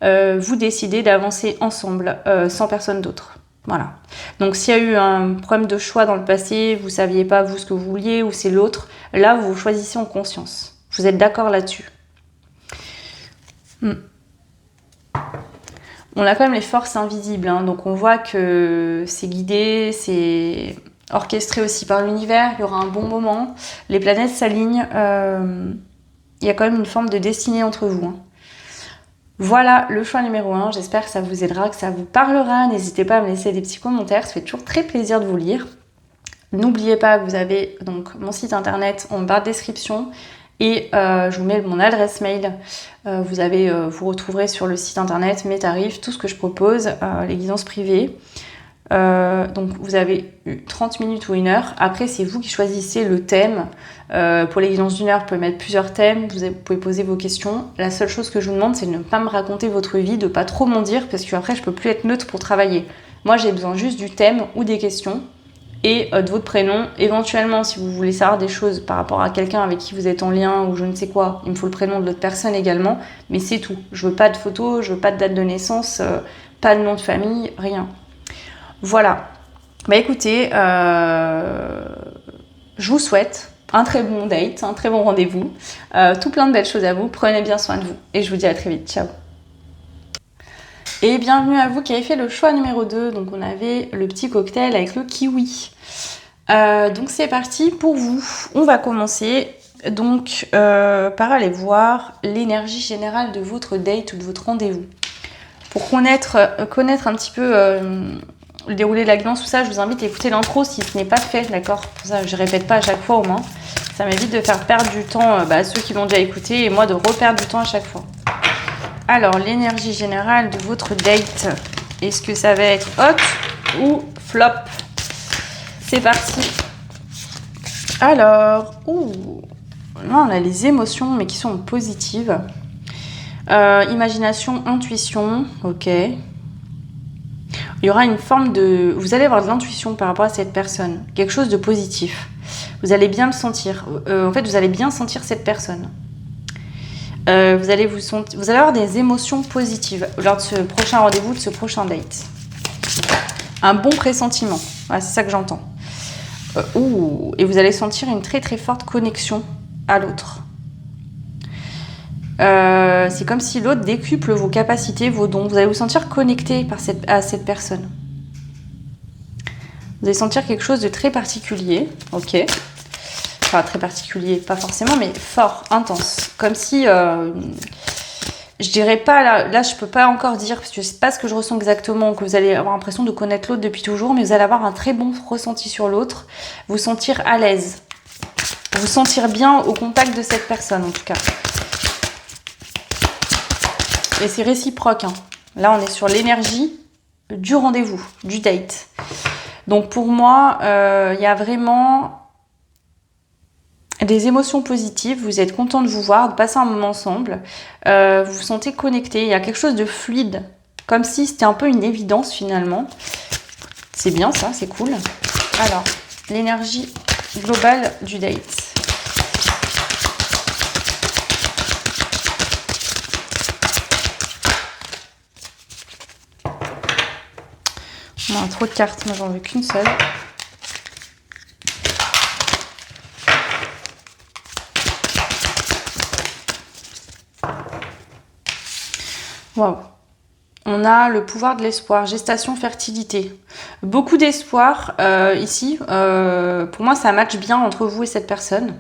vous décidez d'avancer ensemble, sans personne d'autre. Voilà. Donc s'il y a eu un problème de choix dans le passé, vous ne saviez pas vous ce que vous vouliez, ou c'est l'autre, là, vous choisissez en conscience. Vous êtes d'accord là-dessus. On a quand même les forces invisibles, hein, donc on voit que c'est guidé, c'est orchestré aussi par l'univers, il y aura un bon moment, les planètes s'alignent, il y a quand même une forme de destinée entre vous. Hein. Voilà le choix numéro 1, j'espère que ça vous aidera, que ça vous parlera, n'hésitez pas à me laisser des petits commentaires, ça fait toujours très plaisir de vous lire. N'oubliez pas que vous avez donc mon site internet en barre de description, et je vous mets mon adresse mail. Vous retrouverez sur le site internet mes tarifs, tout ce que je propose, les guidances privées. Donc vous avez 30 minutes ou 1 heure. Après, c'est vous qui choisissez le thème. Pour les guidances d'1 heure, vous pouvez mettre plusieurs thèmes. Vous pouvez poser vos questions. La seule chose que je vous demande, c'est de ne pas me raconter votre vie, de pas trop m'en dire, parce qu'après, je peux plus être neutre pour travailler. Moi, j'ai besoin juste du thème ou des questions. et de votre prénom. Éventuellement, si vous voulez savoir des choses par rapport à quelqu'un avec qui vous êtes en lien ou je ne sais quoi, il me faut le prénom de l'autre personne également, mais c'est tout. Je veux pas de photos, je veux pas de date de naissance, pas de nom de famille, rien. Voilà. Bah écoutez, je vous souhaite un très bon date, un très bon rendez-vous, tout plein de belles choses à vous. Prenez bien soin de vous et je vous dis à très vite. Ciao. Et bienvenue à vous qui avez fait le choix numéro 2. Donc on avait le petit cocktail avec le kiwi. Donc c'est parti pour vous. On va commencer donc par aller voir l'énergie générale de votre date ou de votre rendez-vous. Pour connaître un petit peu le déroulé de la guidance, tout ça, je vous invite à écouter l'intro si ce n'est pas fait, d'accord? Pour ça, je répète pas à chaque fois au moins. Ça m'évite de faire perdre du temps à ceux qui l'ont déjà écouté et moi de reperdre du temps à chaque fois. Alors, l'énergie générale de votre date, est-ce que ça va être hot ou flop? C'est parti. Alors, là on a les émotions, mais qui sont positives. Imagination, intuition, ok. Il y aura une forme de... Vous allez avoir de l'intuition par rapport à cette personne, quelque chose de positif. Vous allez bien le sentir. En fait, vous allez bien sentir cette personne. Vous allez avoir des émotions positives lors de ce prochain rendez-vous, de ce prochain date. Un bon pressentiment, voilà, c'est ça que j'entends. Et vous allez sentir une très très forte connexion à l'autre. C'est comme si l'autre décuple vos capacités, vos dons. Vous allez vous sentir connecté à cette personne. Vous allez sentir quelque chose de très particulier, ok. Enfin, très particulier, pas forcément, mais fort, intense. Comme si, je dirais pas, là je peux pas encore dire, parce que c'est pas ce que je ressens exactement, que vous allez avoir l'impression de connaître l'autre depuis toujours, mais vous allez avoir un très bon ressenti sur l'autre, vous sentir à l'aise, vous sentir bien au contact de cette personne en tout cas. Et c'est réciproque, hein. Là on est sur l'énergie du rendez-vous, du date. Donc pour moi, il y a vraiment... des émotions positives, vous êtes content de vous voir, de passer un moment ensemble, vous vous sentez connecté, il y a quelque chose de fluide, comme si c'était un peu une évidence finalement. C'est bien ça, c'est cool. Alors, l'énergie globale du date. On a trop de cartes, moi j'en veux qu'une seule. Waouh. On a le pouvoir de l'espoir, gestation, fertilité. Beaucoup d'espoir ici. Pour moi, ça matche bien entre vous et cette personne.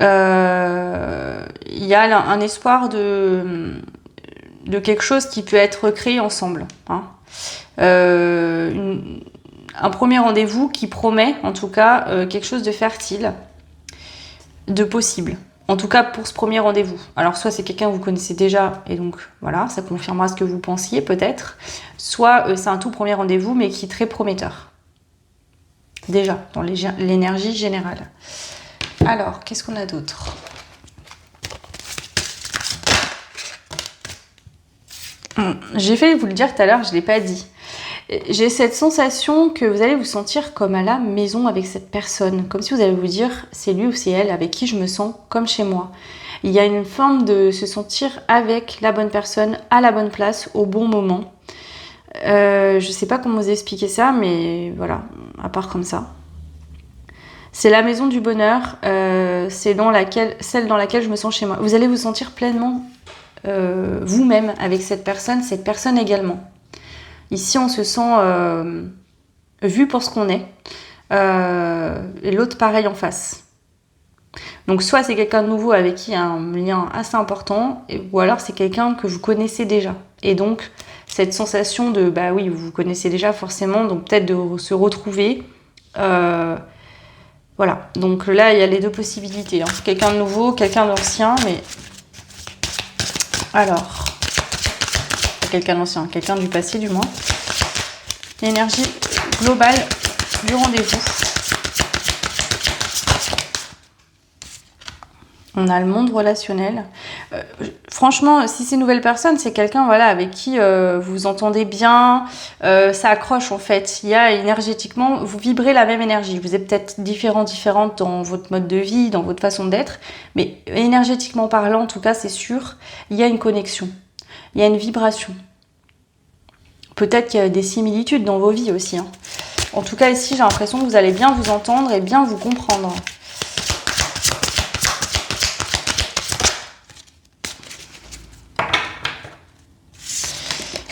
Il y a un espoir de quelque chose qui peut être créé ensemble. Hein. Un premier rendez-vous qui promet, en tout cas, quelque chose de fertile, de possible. En tout cas pour ce premier rendez-vous. Alors soit c'est quelqu'un que vous connaissez déjà et donc voilà, ça confirmera ce que vous pensiez peut-être. Soit c'est un tout premier rendez-vous mais qui est très prometteur. Déjà, dans l'énergie générale. Alors, qu'est-ce qu'on a d'autre? J'ai failli vous le dire tout à l'heure, je ne l'ai pas dit. J'ai cette sensation que vous allez vous sentir comme à la maison avec cette personne, comme si vous allez vous dire c'est lui ou c'est elle avec qui je me sens comme chez moi. Il y a une forme de se sentir avec la bonne personne, à la bonne place, au bon moment. Je sais pas comment vous expliquer ça, mais voilà, à part comme ça. C'est la maison du bonheur, c'est celle dans laquelle je me sens chez moi. Vous allez vous sentir pleinement vous-même avec cette personne également. Ici, on se sent vu pour ce qu'on est, et l'autre pareil en face. Donc soit c'est quelqu'un de nouveau avec qui il y a un lien assez important, ou alors c'est quelqu'un que vous connaissez déjà. Et donc, cette sensation de, bah oui, vous connaissez déjà forcément, donc peut-être de se retrouver. Voilà, donc là, il y a les deux possibilités. Hein. Quelqu'un de nouveau, quelqu'un d'ancien, mais... Alors... quelqu'un d'ancien, quelqu'un du passé du moins. L'énergie globale du rendez-vous. On a le monde relationnel. franchement, si c'est une nouvelle personne, c'est quelqu'un voilà, avec qui vous vous entendez bien, ça accroche en fait. Il y a énergétiquement, vous vibrez la même énergie. Vous êtes peut-être différentes dans votre mode de vie, dans votre façon d'être, mais énergétiquement parlant, en tout cas, c'est sûr, il y a une connexion, il y a une vibration. Peut-être qu'il y a des similitudes dans vos vies aussi. Hein. En tout cas, ici, j'ai l'impression que vous allez bien vous entendre et bien vous comprendre.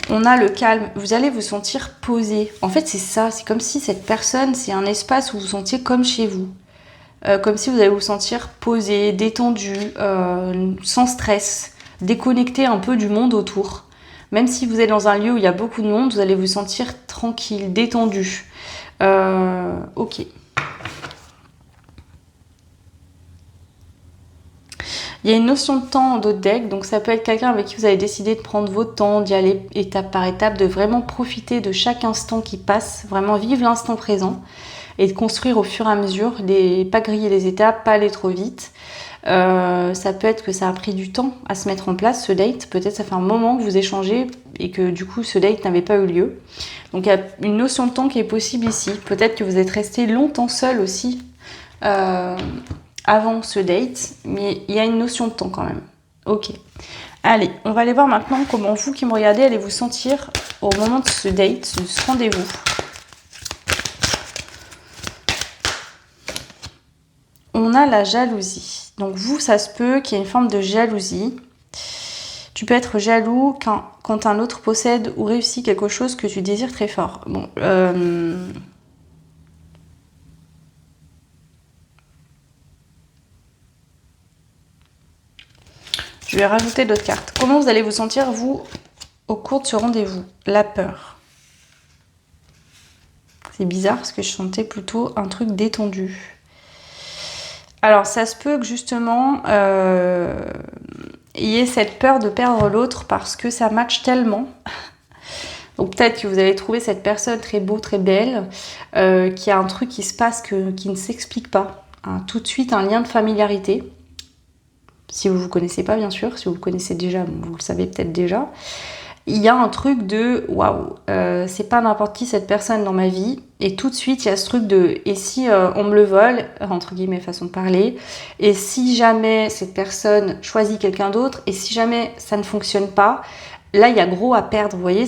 On a le calme, vous allez vous sentir posé. En fait, c'est ça, c'est comme si cette personne, c'est un espace où vous vous sentiez comme chez vous. Comme si vous allez vous sentir posé, détendu, sans stress, déconnecté un peu du monde autour. Même si vous êtes dans un lieu où il y a beaucoup de monde, vous allez vous sentir tranquille, détendu. Ok. Il y a une notion de temps d'autres decks, donc ça peut être quelqu'un avec qui vous avez décidé de prendre votre temps, d'y aller étape par étape, de vraiment profiter de chaque instant qui passe, vraiment vivre l'instant présent et de construire au fur et à mesure, pas griller les étapes, pas aller trop vite. Ça peut être que ça a pris du temps à se mettre en place, ce date. Peut-être ça fait un moment que vous échangez et que du coup ce date n'avait pas eu lieu. Donc il y a une notion de temps qui est possible ici. Peut-être que vous êtes resté longtemps seul aussi. Avant ce date, mais il y a une notion de temps quand même. Ok. Allez, on va aller voir maintenant comment vous qui me regardez allez vous sentir au moment de ce date, de ce rendez-vous. On a la jalousie. Donc vous, ça se peut qu'il y ait une forme de jalousie. Tu peux être jaloux quand un autre possède ou réussit quelque chose que tu désires très fort. Bon, je vais rajouter d'autres cartes. Comment vous allez vous sentir, vous, au cours de ce rendez-vous? La peur. C'est bizarre parce que je sentais plutôt un truc détendu. Alors, ça se peut que justement, il y ait cette peur de perdre l'autre parce que ça matche tellement. Donc peut-être que vous avez trouvé cette personne très beau, très belle, qu'il y a un truc qui se passe qui ne s'explique pas. Hein, tout de suite, un lien de familiarité. Si vous ne vous connaissez pas, bien sûr. Si vous le connaissez déjà, vous le savez peut-être déjà. Il y a un truc de waouh, c'est pas n'importe qui cette personne dans ma vie. Et tout de suite, il y a ce truc de et si on me le vole, entre guillemets, façon de parler. Et si jamais cette personne choisit quelqu'un d'autre, et si jamais ça ne fonctionne pas, là il y a gros à perdre. Vous voyez,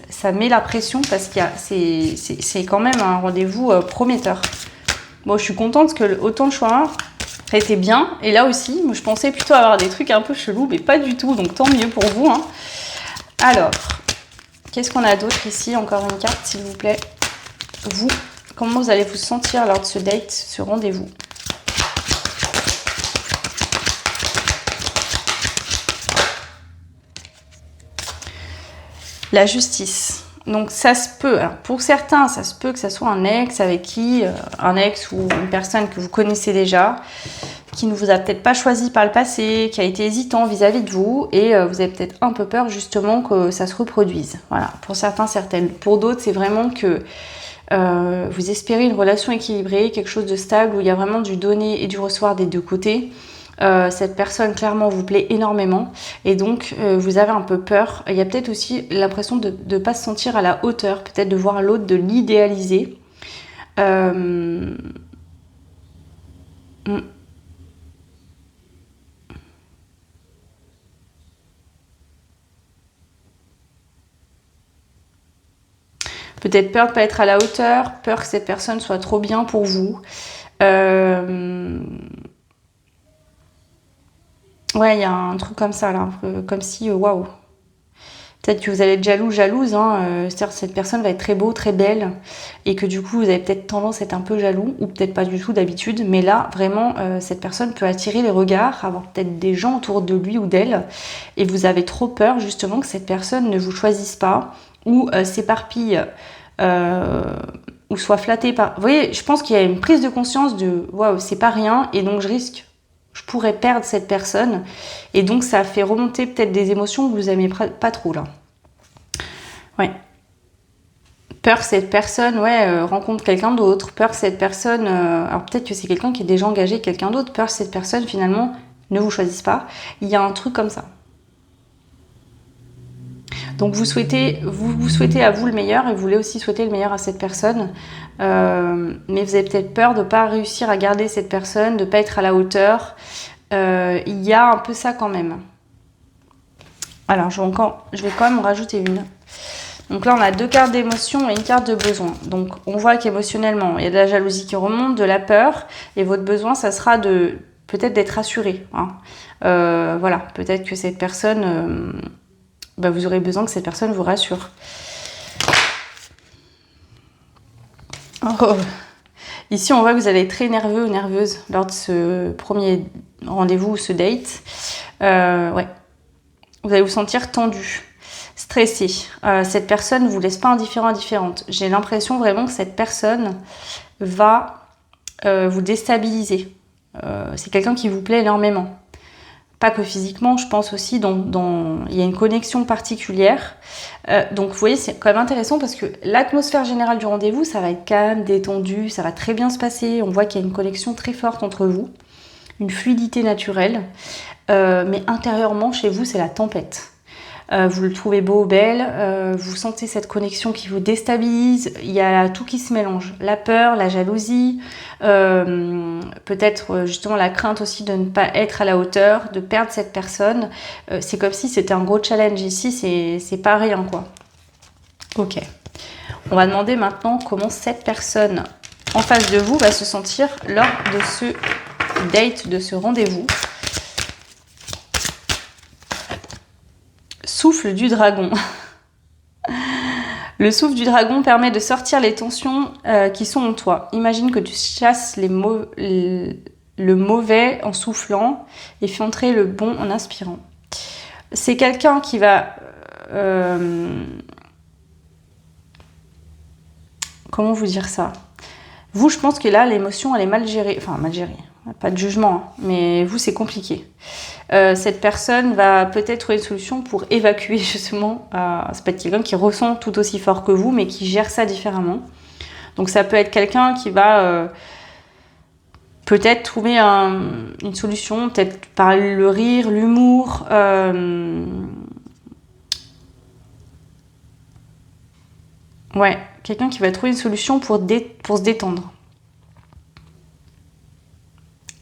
ça met la pression parce qu'il y a, c'est quand même un rendez-vous prometteur. Bon, je suis contente que autant le choix ça a été bien. Et là aussi, moi, je pensais plutôt avoir des trucs un peu chelous, mais pas du tout. Donc tant mieux pour vous. Hein. Alors, qu'est-ce qu'on a d'autre ici? Encore une carte, s'il vous plaît. Vous, comment vous allez vous sentir lors de ce date, ce rendez-vous? La justice. Donc ça se peut, alors pour certains, ça se peut que ça soit un ex avec qui, un ex ou une personne que vous connaissez déjà, qui ne vous a peut-être pas choisi par le passé, qui a été hésitant vis-à-vis de vous, et vous avez peut-être un peu peur justement que ça se reproduise. Voilà, pour certains, certaines. Pour d'autres, c'est vraiment que vous espérez une relation équilibrée, quelque chose de stable, où il y a vraiment du donner et du recevoir des deux côtés. Cette personne clairement vous plaît énormément et donc vous avez un peu peur. Il y a peut-être aussi l'impression de ne pas se sentir à la hauteur, peut-être de voir l'autre, de l'idéaliser. Peut-être peur de ne pas être à la hauteur, peur que cette personne soit trop bien pour vous. Ouais, il y a un truc comme ça, là. Comme si, waouh. Peut-être que vous allez être jaloux, jalouse. Hein, c'est-à-dire que cette personne va être très beau, très belle. Et que du coup, vous avez peut-être tendance à être un peu jaloux. Ou peut-être pas du tout d'habitude. Mais là, vraiment, cette personne peut attirer les regards. Avoir peut-être des gens autour de lui ou d'elle. Et vous avez trop peur, justement, que cette personne ne vous choisisse pas. Ou s'éparpille. Ou soit flattée par... Vous voyez, je pense qu'il y a une prise de conscience de « Waouh, c'est pas rien. Et donc, je pourrais perdre cette personne. » Et donc, ça fait remonter peut-être des émotions que vous n'aimez pas trop, là. Ouais. Peur que cette personne rencontre quelqu'un d'autre. Peur que cette personne... alors, peut-être que c'est quelqu'un qui est déjà engagé avec quelqu'un d'autre. Peur que cette personne, finalement, ne vous choisisse pas. Il y a un truc comme ça. Donc vous souhaitez à vous le meilleur et vous voulez aussi souhaiter le meilleur à cette personne. Mais vous avez peut-être peur de ne pas réussir à garder cette personne, de ne pas être à la hauteur. Il y a un peu ça quand même. Alors je vais quand même en rajouter une. Donc là on a 2 cartes d'émotion et une carte de besoin. Donc on voit qu'émotionnellement il y a de la jalousie qui remonte, de la peur. Et votre besoin ça sera de peut-être d'être rassuré. Hein. Voilà, peut-être que cette personne... vous aurez besoin que cette personne vous rassure. Oh. Ici, on voit que vous allez être très nerveux ou nerveuse lors de ce premier rendez-vous ou ce date. Ouais. Vous allez vous sentir tendu, stressé. Cette personne ne vous laisse pas indifférente. J'ai l'impression vraiment que cette personne va vous déstabiliser. C'est quelqu'un qui vous plaît énormément. Pas que physiquement, je pense aussi il y a une connexion particulière. Donc vous voyez, c'est quand même intéressant parce que l'atmosphère générale du rendez-vous, ça va être calme, détendu, ça va très bien se passer. On voit qu'il y a une connexion très forte entre vous, une fluidité naturelle. Mais intérieurement, chez vous, c'est la tempête. Vous le trouvez beau, belle, vous sentez cette connexion qui vous déstabilise, il y a tout qui se mélange, la peur, la jalousie, peut-être justement la crainte aussi de ne pas être à la hauteur, de perdre cette personne. C'est comme si c'était un gros challenge ici, c'est pas rien quoi. Ok, on va demander maintenant comment cette personne en face de vous va se sentir lors de ce date, de ce rendez-vous. Souffle du dragon. Le souffle du dragon permet de sortir les tensions qui sont en toi. Imagine que tu chasses le mauvais en soufflant et fais entrer le bon en inspirant. C'est quelqu'un qui va... comment vous dire ça? Vous, je pense que là, l'émotion, elle est mal gérée. Enfin, mal gérée. Pas de jugement, hein, mais vous, c'est compliqué. Cette personne va peut-être trouver une solution pour évacuer justement. Ça peut être quelqu'un qui ressent tout aussi fort que vous, mais qui gère ça différemment. Donc ça peut être quelqu'un qui va peut-être trouver une solution, peut-être par le rire, l'humour. Ouais, quelqu'un qui va trouver une solution pour se détendre.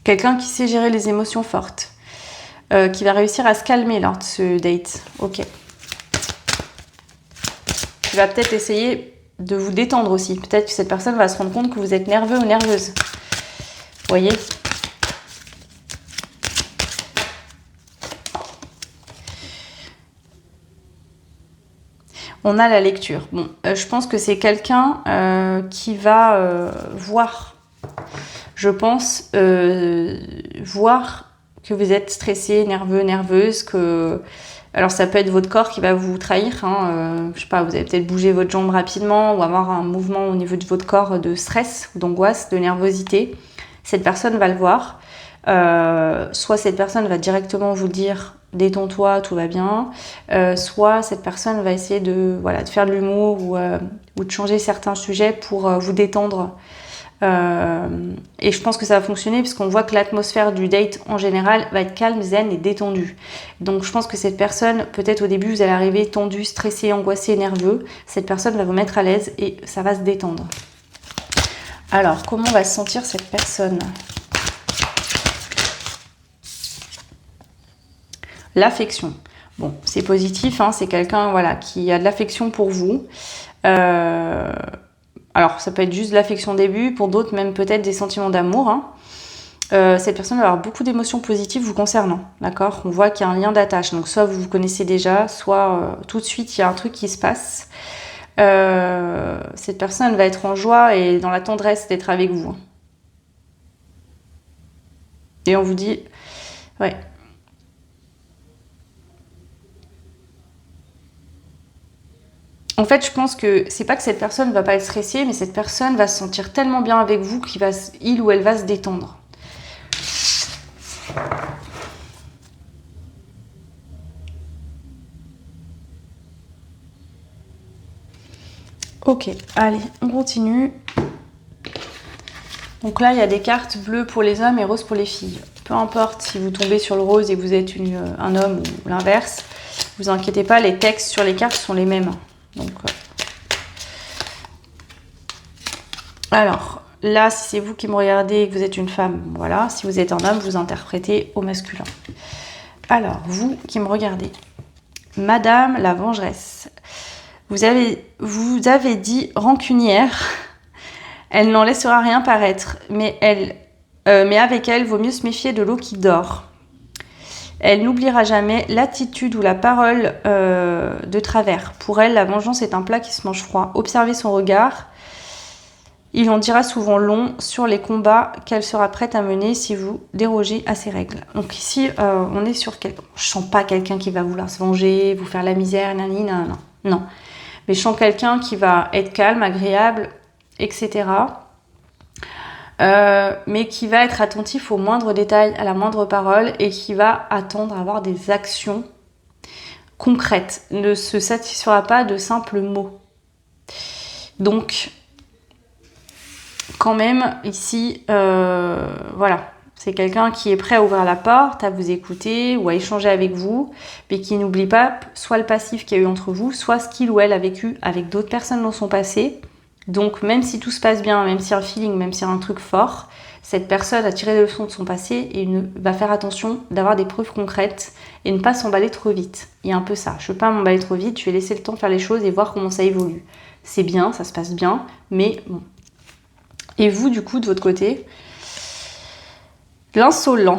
Quelqu'un qui sait gérer les émotions fortes. Qui va réussir à se calmer lors de ce date. Ok. Qui va peut-être essayer de vous détendre aussi. Peut-être que cette personne va se rendre compte que vous êtes nerveux ou nerveuse. Vous voyez ? On a la lecture. Bon, je pense que c'est quelqu'un qui va voir. Je pense voir que vous êtes stressé, nerveux, nerveuse, que... Alors ça peut être votre corps qui va vous trahir, hein, je sais pas, vous allez peut-être bouger votre jambe rapidement ou avoir un mouvement au niveau de votre corps de stress, d'angoisse, de nervosité. Cette personne va le voir. Soit cette personne va directement vous dire « détends-toi, tout va bien », soit cette personne va essayer de faire de l'humour ou de changer certains sujets pour vous détendre. Et je pense que ça va fonctionner puisqu'on voit que l'atmosphère du date en général va être calme, zen et détendue. Donc je pense que cette personne, peut-être au début vous allez arriver tendu, stressé, angoissé, nerveux. Cette personne va vous mettre à l'aise et ça va se détendre. Alors comment va se sentir cette personne? L'affection. Bon, c'est positif, hein, c'est quelqu'un qui a de l'affection pour vous. Alors, ça peut être juste de l'affection au début, pour d'autres, même peut-être des sentiments d'amour. Hein. Cette personne va avoir beaucoup d'émotions positives vous concernant, d'accord? On voit qu'il y a un lien d'attache. Donc, soit vous vous connaissez déjà, soit tout de suite, il y a un truc qui se passe. Cette personne va être en joie et dans la tendresse d'être avec vous. Et on vous dit... Ouais. En fait, je pense que c'est pas que cette personne va pas être stressée, mais cette personne va se sentir tellement bien avec vous qu'il ou elle va se détendre. Ok, allez, on continue. Donc là, il y a des cartes bleues pour les hommes et roses pour les filles. Peu importe si vous tombez sur le rose et vous êtes un homme ou l'inverse. Vous inquiétez pas, les textes sur les cartes sont les mêmes. Donc, alors, là, si c'est vous qui me regardez et que vous êtes une femme, voilà. Si vous êtes un homme, vous interprétez au masculin. Alors, vous qui me regardez. Madame la vengeresse. Vous avez dit rancunière. Elle n'en laissera rien paraître, mais avec elle, vaut mieux se méfier de l'eau qui dort. Elle n'oubliera jamais l'attitude ou la parole de travers. Pour elle, la vengeance est un plat qui se mange froid. Observez son regard. Il en dira souvent long sur les combats qu'elle sera prête à mener si vous dérogez à ses règles. Donc ici, on est sur quelqu'un. Je sens pas quelqu'un qui va vouloir se venger, vous faire la misère, non. Mais je sens quelqu'un qui va être calme, agréable, etc. Mais qui va être attentif aux moindres détails, à la moindre parole et qui va attendre à avoir des actions concrètes. Ne se satisfera pas de simples mots. Donc, quand même, ici, voilà, c'est quelqu'un qui est prêt à ouvrir la porte, à vous écouter ou à échanger avec vous, mais qui n'oublie pas soit le passif qu'il y a eu entre vous, soit ce qu'il ou elle a vécu avec d'autres personnes dans son passé. Donc, même si tout se passe bien, même s'il y a un feeling, même s'il y a un truc fort, cette personne a tiré des leçons de son passé et va faire attention d'avoir des preuves concrètes et ne pas s'emballer trop vite. Il y a un peu ça. Je ne veux pas m'emballer trop vite, je vais laisser le temps de faire les choses et voir comment ça évolue. C'est bien, ça se passe bien, mais bon. Et vous, du coup, de votre côté, l'insolent,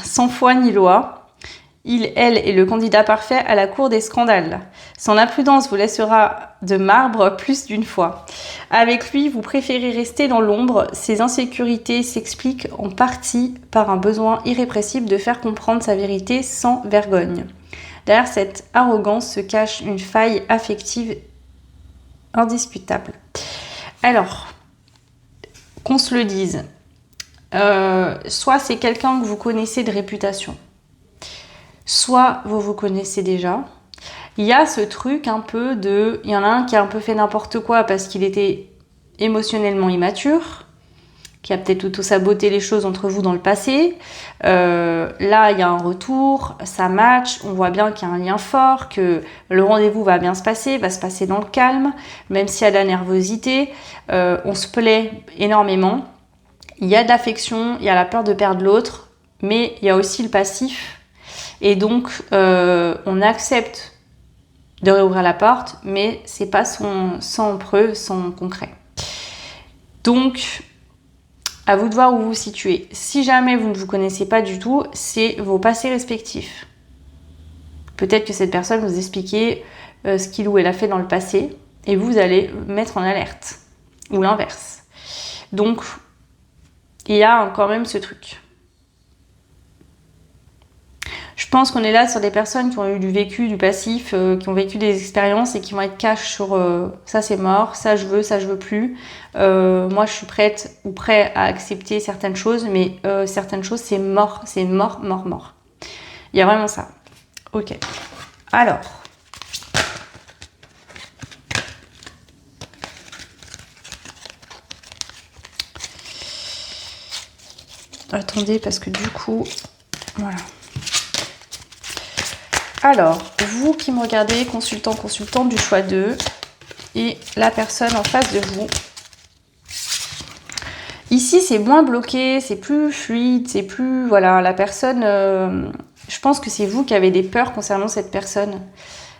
sans foi ni loi, elle est le candidat parfait à la cour des scandales. Son imprudence vous laissera de marbre plus d'une fois. Avec lui, vous préférez rester dans l'ombre. Ses insécurités s'expliquent en partie par un besoin irrépressible de faire comprendre sa vérité sans vergogne. Derrière cette arrogance se cache une faille affective indiscutable. Alors, qu'on se le dise, soit c'est quelqu'un que vous connaissez de réputation, soit vous connaissez déjà. Il y a ce truc un peu il y en a un qui a un peu fait n'importe quoi parce qu'il était émotionnellement immature, qui a peut-être auto-saboté les choses entre vous dans le passé. Là, il y a un retour, ça match, on voit bien qu'il y a un lien fort, que le rendez-vous va bien se passer, va se passer dans le calme, même s'il y a de la nervosité, on se plaît énormément. Il y a de l'affection, il y a la peur de perdre l'autre, mais il y a aussi le passif. Et donc, on accepte de réouvrir la porte, mais c'est pas sans preuve, sans concret. Donc, à vous de voir où vous vous situez. Si jamais vous ne vous connaissez pas du tout, c'est vos passés respectifs. Peut-être que cette personne vous expliquait ce qu'il ou elle a fait dans le passé, et vous allez mettre en alerte, ou l'inverse. Donc, il y a quand même ce truc. Je pense qu'on est là sur des personnes qui ont eu du vécu, du passif, qui ont vécu des expériences et qui vont être cash sur ça c'est mort, ça je veux plus. Moi je suis prête ou prêt à accepter certaines choses, mais certaines choses c'est mort. Il y a vraiment ça. Ok. Alors. Attendez, parce que du coup, voilà. Alors, vous qui me regardez, consultant du choix 2, et la personne en face de vous. Ici, c'est moins bloqué, c'est plus fluide, c'est plus... Voilà, la personne... je pense que c'est vous qui avez des peurs concernant cette personne.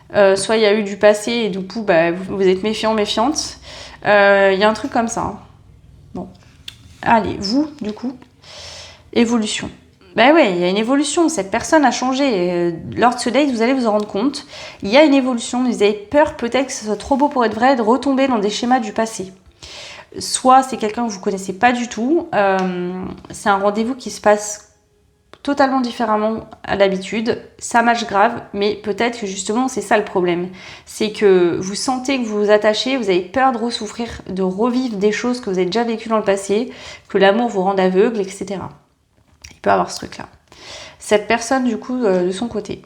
Soit il y a eu du passé et du coup, vous êtes méfiant, méfiante. Il y a un truc comme ça. Hein. Bon. Allez, vous, du coup, évolution. Ben oui, il y a une évolution, cette personne a changé. Lors de ce date, vous allez vous en rendre compte. Il y a une évolution, vous avez peur peut-être que ce soit trop beau pour être vrai, de retomber dans des schémas du passé. Soit c'est quelqu'un que vous ne connaissez pas du tout, c'est un rendez-vous qui se passe totalement différemment à l'habitude, ça match grave, mais peut-être que justement c'est ça le problème. C'est que vous sentez que vous vous attachez, vous avez peur de ressouffrir, de revivre des choses que vous avez déjà vécues dans le passé, que l'amour vous rende aveugle, etc. Il peut avoir ce truc-là. Cette personne, du coup, de son côté,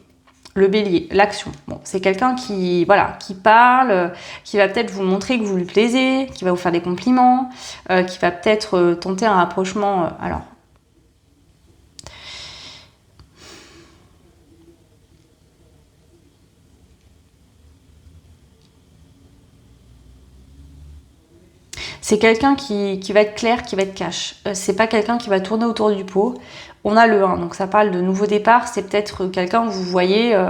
le bélier, l'action. Bon, c'est quelqu'un qui parle, qui va peut-être vous montrer que vous lui plaisez, qui va vous faire des compliments, qui va peut-être tenter un rapprochement. Alors, C'est quelqu'un qui va être clair, qui va être cash. C'est pas quelqu'un qui va tourner autour du pot. On a le 1, donc ça parle de nouveau départ. C'est peut-être quelqu'un que vous voyez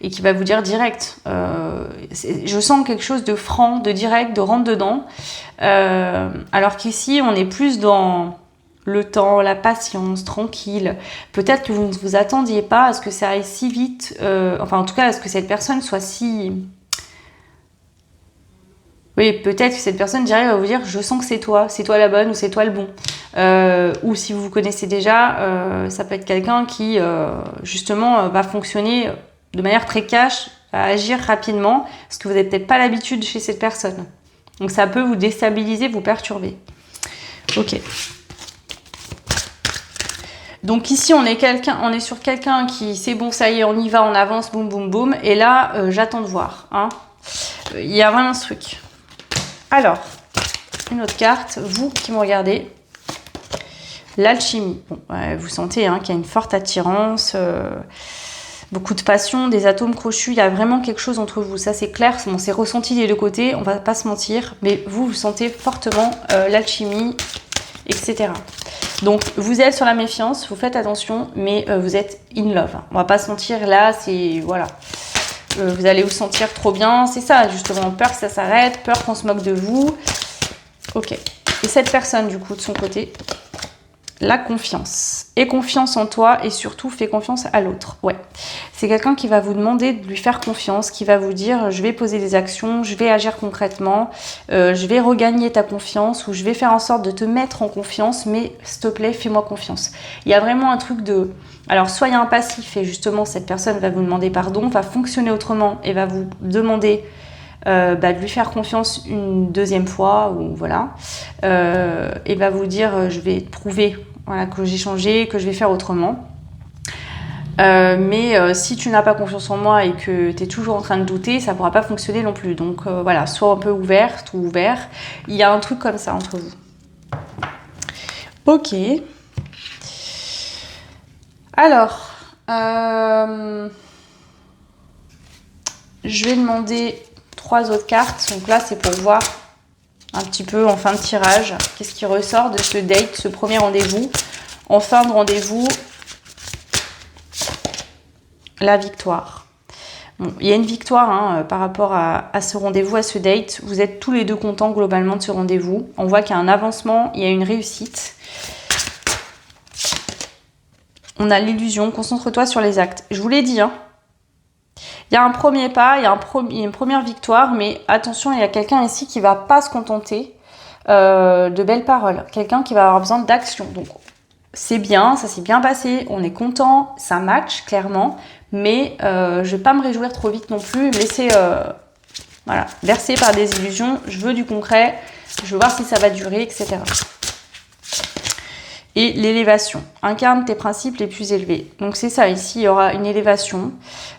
et qui va vous dire direct. Je sens quelque chose de franc, de direct, de rentre dedans. Alors qu'ici, on est plus dans le temps, la patience, tranquille. Peut-être que vous ne vous attendiez pas à ce que ça aille si vite. Enfin, en tout cas, à ce que cette personne soit si... Oui, peut-être que cette personne dirait, va vous dire, je sens que c'est toi la bonne ou c'est toi le bon. Ou si vous vous connaissez déjà, ça peut être quelqu'un qui, justement, va fonctionner de manière très cash, va agir rapidement, parce que vous n'avez peut-être pas l'habitude chez cette personne. Donc ça peut vous déstabiliser, vous perturber. Ok. Donc ici, on est sur quelqu'un qui, c'est bon, ça y est, on y va, on avance, boum, boum, boum. Et là, j'attends de voir. Hein. Il y a vraiment ce truc. Alors, une autre carte, vous qui me regardez, l'alchimie. Bon, vous sentez qu'il y a une forte attirance, beaucoup de passion, des atomes crochus, il y a vraiment quelque chose entre vous, ça c'est clair, bon, c'est ressenti des deux côtés, on va pas se mentir, mais vous sentez fortement l'alchimie, etc. Donc, vous êtes sur la méfiance, vous faites attention, mais vous êtes in love. On va pas se mentir, là, c'est... Voilà. Vous allez vous sentir trop bien, c'est ça justement, peur que ça s'arrête, peur qu'on se moque de vous. Ok. Et cette personne du coup de son côté, la confiance. Et confiance en toi et surtout fais confiance à l'autre. Ouais. C'est quelqu'un qui va vous demander de lui faire confiance, qui va vous dire je vais poser des actions, je vais agir concrètement, je vais regagner ta confiance ou je vais faire en sorte de te mettre en confiance, mais s'il te plaît fais-moi confiance. Il y a vraiment un truc de... Alors, soit il y a un passif et justement, cette personne va vous demander pardon, va fonctionner autrement et va vous demander de lui faire confiance une deuxième fois ou voilà. Et va vous dire, je vais te prouver que j'ai changé, que je vais faire autrement. Mais si tu n'as pas confiance en moi et que tu es toujours en train de douter, ça ne pourra pas fonctionner non plus. Donc voilà, sois un peu ouverte ou ouvert. Il y a un truc comme ça entre vous. Ok. Alors, je vais demander 3 autres cartes. Donc là, c'est pour voir un petit peu en fin de tirage qu'est-ce qui ressort de ce date, ce premier rendez-vous. En fin de rendez-vous, la victoire. Bon, il y a une victoire par rapport à ce rendez-vous, à ce date. Vous êtes tous les deux contents globalement de ce rendez-vous. On voit qu'il y a un avancement, il y a une réussite. On a l'illusion, concentre-toi sur les actes. Je vous l'ai dit, il y a un premier pas, il y a une première victoire, mais attention, il y a quelqu'un ici qui ne va pas se contenter de belles paroles. Quelqu'un qui va avoir besoin d'action. Donc, c'est bien, ça s'est bien passé, on est content, ça match, clairement, mais je ne vais pas me réjouir trop vite non plus, me laisser bercer par des illusions. Je veux du concret, je veux voir si ça va durer, etc. Et l'élévation. Incarne tes principes les plus élevés. Donc c'est ça, ici il y aura une élévation.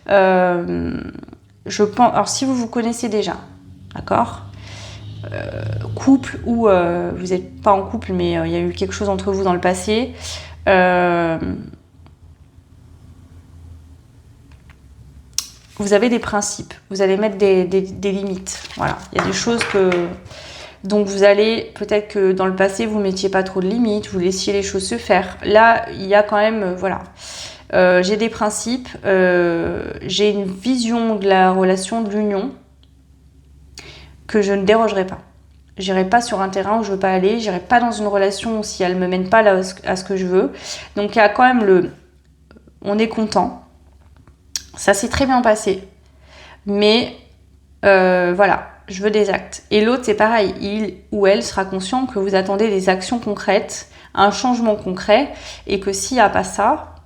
Je pense. Alors si vous vous connaissez déjà, d'accord, couple ou vous n'êtes pas en couple, mais il y a eu quelque chose entre vous dans le passé. Vous avez des principes. Vous allez mettre des limites. Voilà, il y a des choses que... Donc vous allez, peut-être que dans le passé, vous ne mettiez pas trop de limites, vous laissiez les choses se faire. Là, il y a quand même, j'ai des principes, j'ai une vision de la relation, de l'union, que je ne dérogerai pas. J'irai pas sur un terrain où je veux pas aller, j'irai pas dans une relation si elle me mène pas là à ce que je veux. Donc il y a quand même on est content, ça s'est très bien passé, mais je veux des actes. Et l'autre, c'est pareil, il ou elle sera conscient que vous attendez des actions concrètes, un changement concret, et que s'il n'y a pas ça,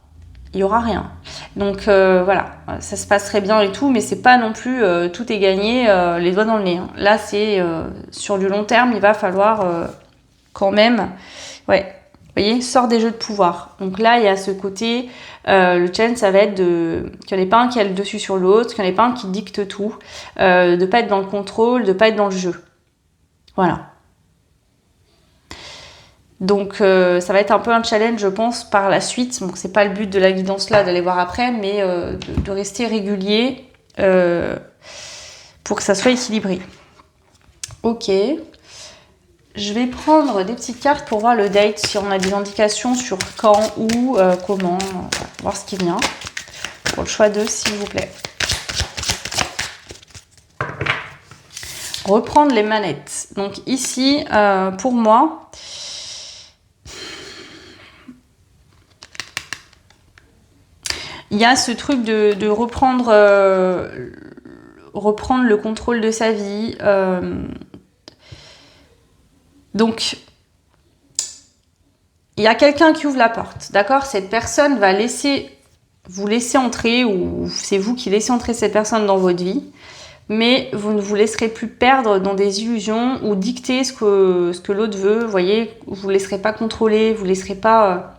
il n'y aura rien. Donc ça se passe très bien et tout, mais c'est pas non plus tout est gagné, les doigts dans le nez. Là, c'est sur du long terme, il va falloir quand même... Ouais, vous voyez, sort des jeux de pouvoir. Donc là, il y a ce côté, le challenge, ça va être qu'il n'y en ait pas un qui a le dessus sur l'autre, qu'il n'y en ait pas un qui dicte tout, de ne pas être dans le contrôle, de ne pas être dans le jeu. Voilà. Donc ça va être un peu un challenge, je pense, par la suite. Donc c'est pas le but de la guidance là, d'aller voir après, mais de rester régulier pour que ça soit équilibré. Ok. Je vais prendre des petites cartes pour voir le date, si on a des indications sur quand, où, comment, voir ce qui vient. Pour le choix 2, s'il vous plaît. Reprendre les manettes. Donc ici, pour moi, il y a ce truc de reprendre, reprendre le contrôle de sa vie. Donc, il y a quelqu'un qui ouvre la porte, d'accord? Cette personne va vous laisser entrer, ou c'est vous qui laissez entrer cette personne dans votre vie, mais vous ne vous laisserez plus perdre dans des illusions ou dicter ce que l'autre veut. Vous voyez, vous ne laisserez pas contrôler, vous ne laisserez pas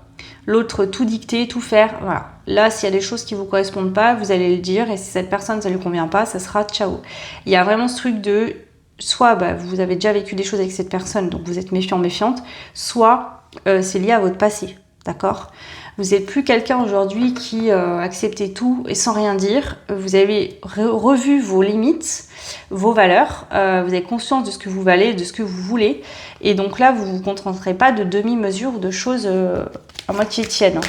l'autre tout dicter, tout faire. Voilà. Là, s'il y a des choses qui ne vous correspondent pas, vous allez le dire, et si cette personne, ça ne lui convient pas, ça sera ciao. Il y a vraiment ce truc de... Soit vous avez déjà vécu des choses avec cette personne, donc vous êtes méfiant, méfiante, soit c'est lié à votre passé, d'accord? Vous n'êtes plus quelqu'un aujourd'hui qui acceptait tout et sans rien dire. Vous avez revu vos limites, vos valeurs, vous avez conscience de ce que vous valez, de ce que vous voulez, et donc là, vous ne vous contenterez pas de demi-mesures ou de choses à moitié tiennes.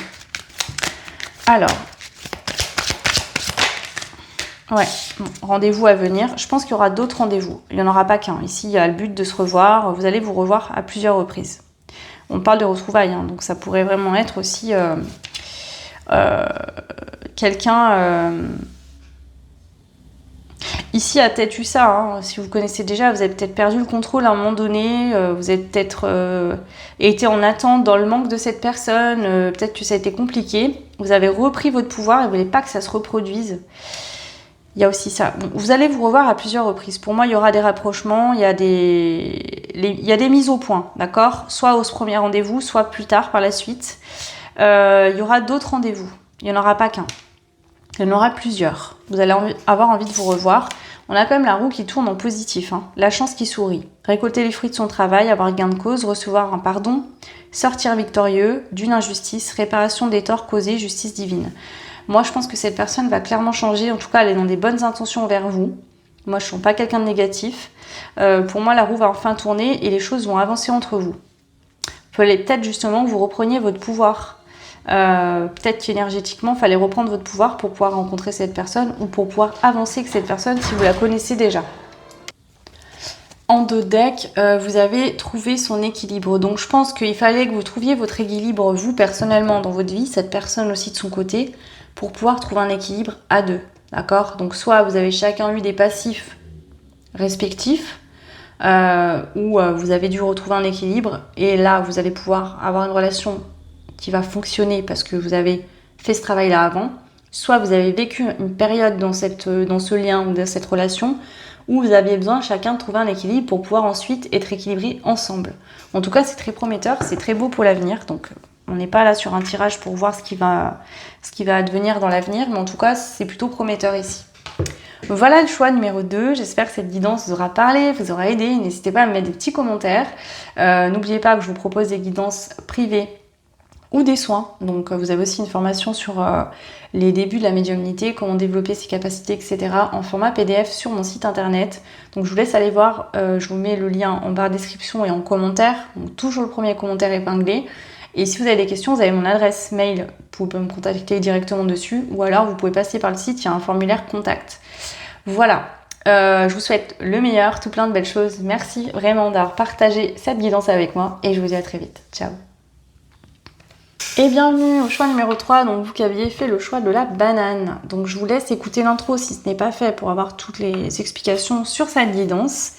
Alors... Ouais, bon, rendez-vous à venir. Je pense qu'il y aura d'autres rendez-vous. Il n'y en aura pas qu'un. Ici, il y a le but de se revoir. Vous allez vous revoir à plusieurs reprises. On parle de retrouvailles, hein, donc ça pourrait vraiment être aussi quelqu'un... Ici, a peut-être eu ça. Hein. Si vous connaissez déjà, vous avez peut-être perdu le contrôle à un moment donné. Vous avez peut-être été en attente dans le manque de cette personne. Peut-être que ça a été compliqué. Vous avez repris votre pouvoir et vous ne voulez pas que ça se reproduise. Il y a aussi ça. Bon, vous allez vous revoir à plusieurs reprises. Pour moi, il y aura des rapprochements, il y a des mises au point, d'accord? Soit au premier rendez-vous, soit plus tard par la suite. Il y aura d'autres rendez-vous. Il n'y en aura pas qu'un. Il y en aura plusieurs. Vous allez avoir envie de vous revoir. On a quand même la roue qui tourne en positif. Hein. La chance qui sourit. Récolter les fruits de son travail, avoir gain de cause, recevoir un pardon, sortir victorieux d'une injustice, réparation des torts causés, justice divine. Moi, je pense que cette personne va clairement changer. En tout cas, elle est dans des bonnes intentions envers vous. Moi, je ne sens pas quelqu'un de négatif. Pour moi, la roue va enfin tourner et les choses vont avancer entre vous. Il fallait peut-être justement que vous repreniez votre pouvoir. Peut-être qu'énergétiquement, il fallait reprendre votre pouvoir pour pouvoir rencontrer cette personne ou pour pouvoir avancer avec cette personne si vous la connaissez déjà. En dos de deck, vous avez trouvé son équilibre. Donc, je pense qu'il fallait que vous trouviez votre équilibre, vous, personnellement, dans votre vie, cette personne aussi de son côté, pour pouvoir trouver un équilibre à deux, d'accord? Donc soit vous avez chacun eu des passifs respectifs, ou vous avez dû retrouver un équilibre, et là vous allez pouvoir avoir une relation qui va fonctionner parce que vous avez fait ce travail-là avant, soit vous avez vécu une période dans ce lien ou dans cette relation, où vous aviez besoin chacun de trouver un équilibre pour pouvoir ensuite être équilibrés ensemble. En tout cas, c'est très prometteur, c'est très beau pour l'avenir, donc... On n'est pas là sur un tirage pour voir ce qui va advenir dans l'avenir, mais en tout cas, c'est plutôt prometteur ici. Voilà le choix numéro 2. J'espère que cette guidance vous aura parlé, vous aura aidé. N'hésitez pas à me mettre des petits commentaires. N'oubliez pas que je vous propose des guidances privées ou des soins. Donc, vous avez aussi une formation sur les débuts de la médiumnité, comment développer ses capacités, etc. en format PDF sur mon site internet. Donc, je vous laisse aller voir. Je vous mets le lien en barre de description et en commentaire. Donc, toujours le premier commentaire épinglé. Et si vous avez des questions, vous avez mon adresse mail, vous pouvez me contacter directement dessus, ou alors vous pouvez passer par le site, il y a un formulaire contact. Voilà, je vous souhaite le meilleur, tout plein de belles choses. Merci vraiment d'avoir partagé cette guidance avec moi, et je vous dis à très vite. Ciao. Et bienvenue au choix numéro 3, donc vous qui aviez fait le choix de la banane. Donc je vous laisse écouter l'intro si ce n'est pas fait pour avoir toutes les explications sur cette guidance.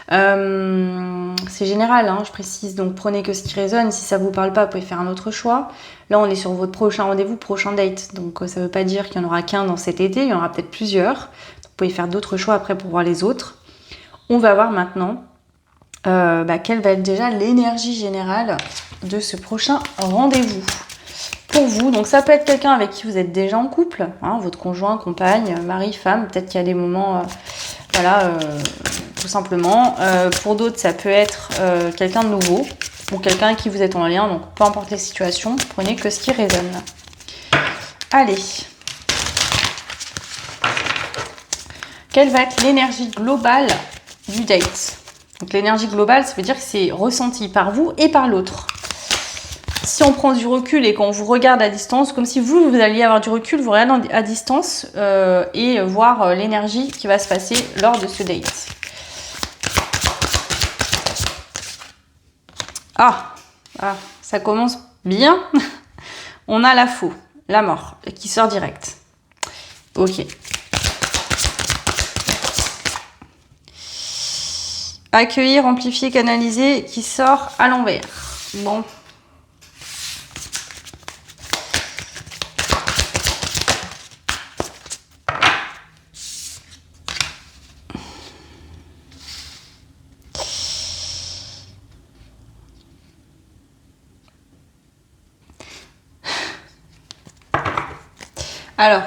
C'est général, hein, je précise, donc prenez que ce qui résonne. Si ça vous parle pas, vous pouvez faire un autre choix. Là, on est sur votre prochain rendez-vous, prochain date. Donc ça veut pas dire qu'il y en aura qu'un dans cet été, il y en aura peut-être plusieurs. Vous pouvez faire d'autres choix après pour voir les autres. On va voir maintenant quelle va être déjà l'énergie générale de ce prochain rendez-vous pour vous. Donc ça peut être quelqu'un avec qui vous êtes déjà en couple, hein, votre conjoint, compagne, mari, femme. Peut-être qu'il y a des moments, tout simplement. Pour d'autres, ça peut être quelqu'un de nouveau ou quelqu'un avec qui vous êtes en lien. Donc peu importe les situations, prenez que ce qui résonne. Allez. Quelle va être l'énergie globale du date? Donc l'énergie globale, ça veut dire que c'est ressenti par vous et par l'autre. Si on prend du recul et qu'on vous regarde à distance, comme si vous alliez avoir du recul, vous regardez à distance et voir l'énergie qui va se passer lors de ce date. Ah, ça commence bien. On a la faux, la mort, qui sort direct. Ok. Accueillir, amplifier, canaliser, qui sort à l'envers. Bon. Alors,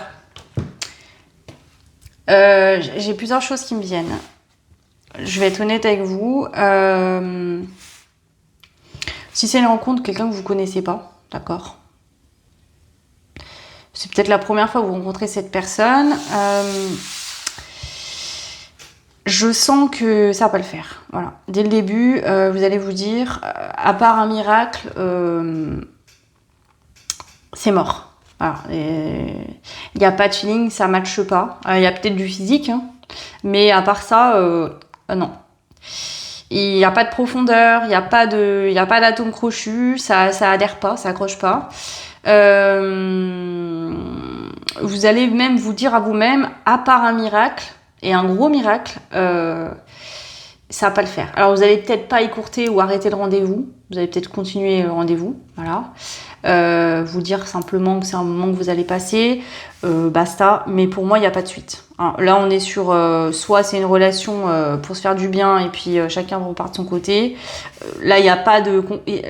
j'ai plusieurs choses qui me viennent. Je vais être honnête avec vous. Si c'est une rencontre, quelqu'un que vous connaissez pas, d'accord. C'est peut-être la première fois que vous rencontrez cette personne. Je sens que ça va pas le faire. Voilà. Dès le début, vous allez vous dire, à part un miracle, c'est mort. Il n'y a pas de feeling, ça ne matche pas. Il y a peut-être du physique, hein, mais à part ça, non. Il n'y a pas de profondeur, il n'y a pas d'atome crochu, ça adhère pas, ça accroche pas. Vous allez même vous dire à vous-même, à part un miracle, et un gros miracle, ça va pas le faire. Alors vous allez peut-être pas écourter ou arrêter le rendez-vous, vous allez peut-être continuer le rendez-vous, voilà. Vous dire simplement que c'est un moment que vous allez passer, basta, mais pour moi il n'y a pas de suite. Hein, là on est sur soit c'est une relation pour se faire du bien et puis chacun repart de son côté. Là il n'y a pas de,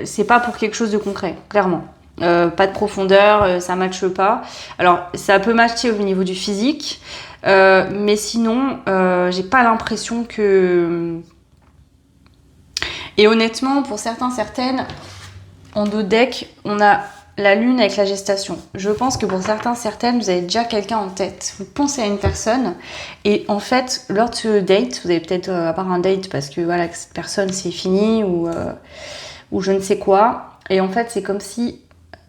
c'est pas pour quelque chose de concret, clairement. Pas de profondeur, ça matche pas. Alors ça peut matcher au niveau du physique, mais sinon j'ai pas l'impression que. Et honnêtement pour certaines, en dos de deck, on a la lune avec la gestation. Je pense que pour certaines, vous avez déjà quelqu'un en tête. Vous pensez à une personne et en fait, lors de ce date, vous avez peut-être avoir un date parce que voilà, que cette personne c'est fini ou je ne sais quoi. Et en fait, c'est comme si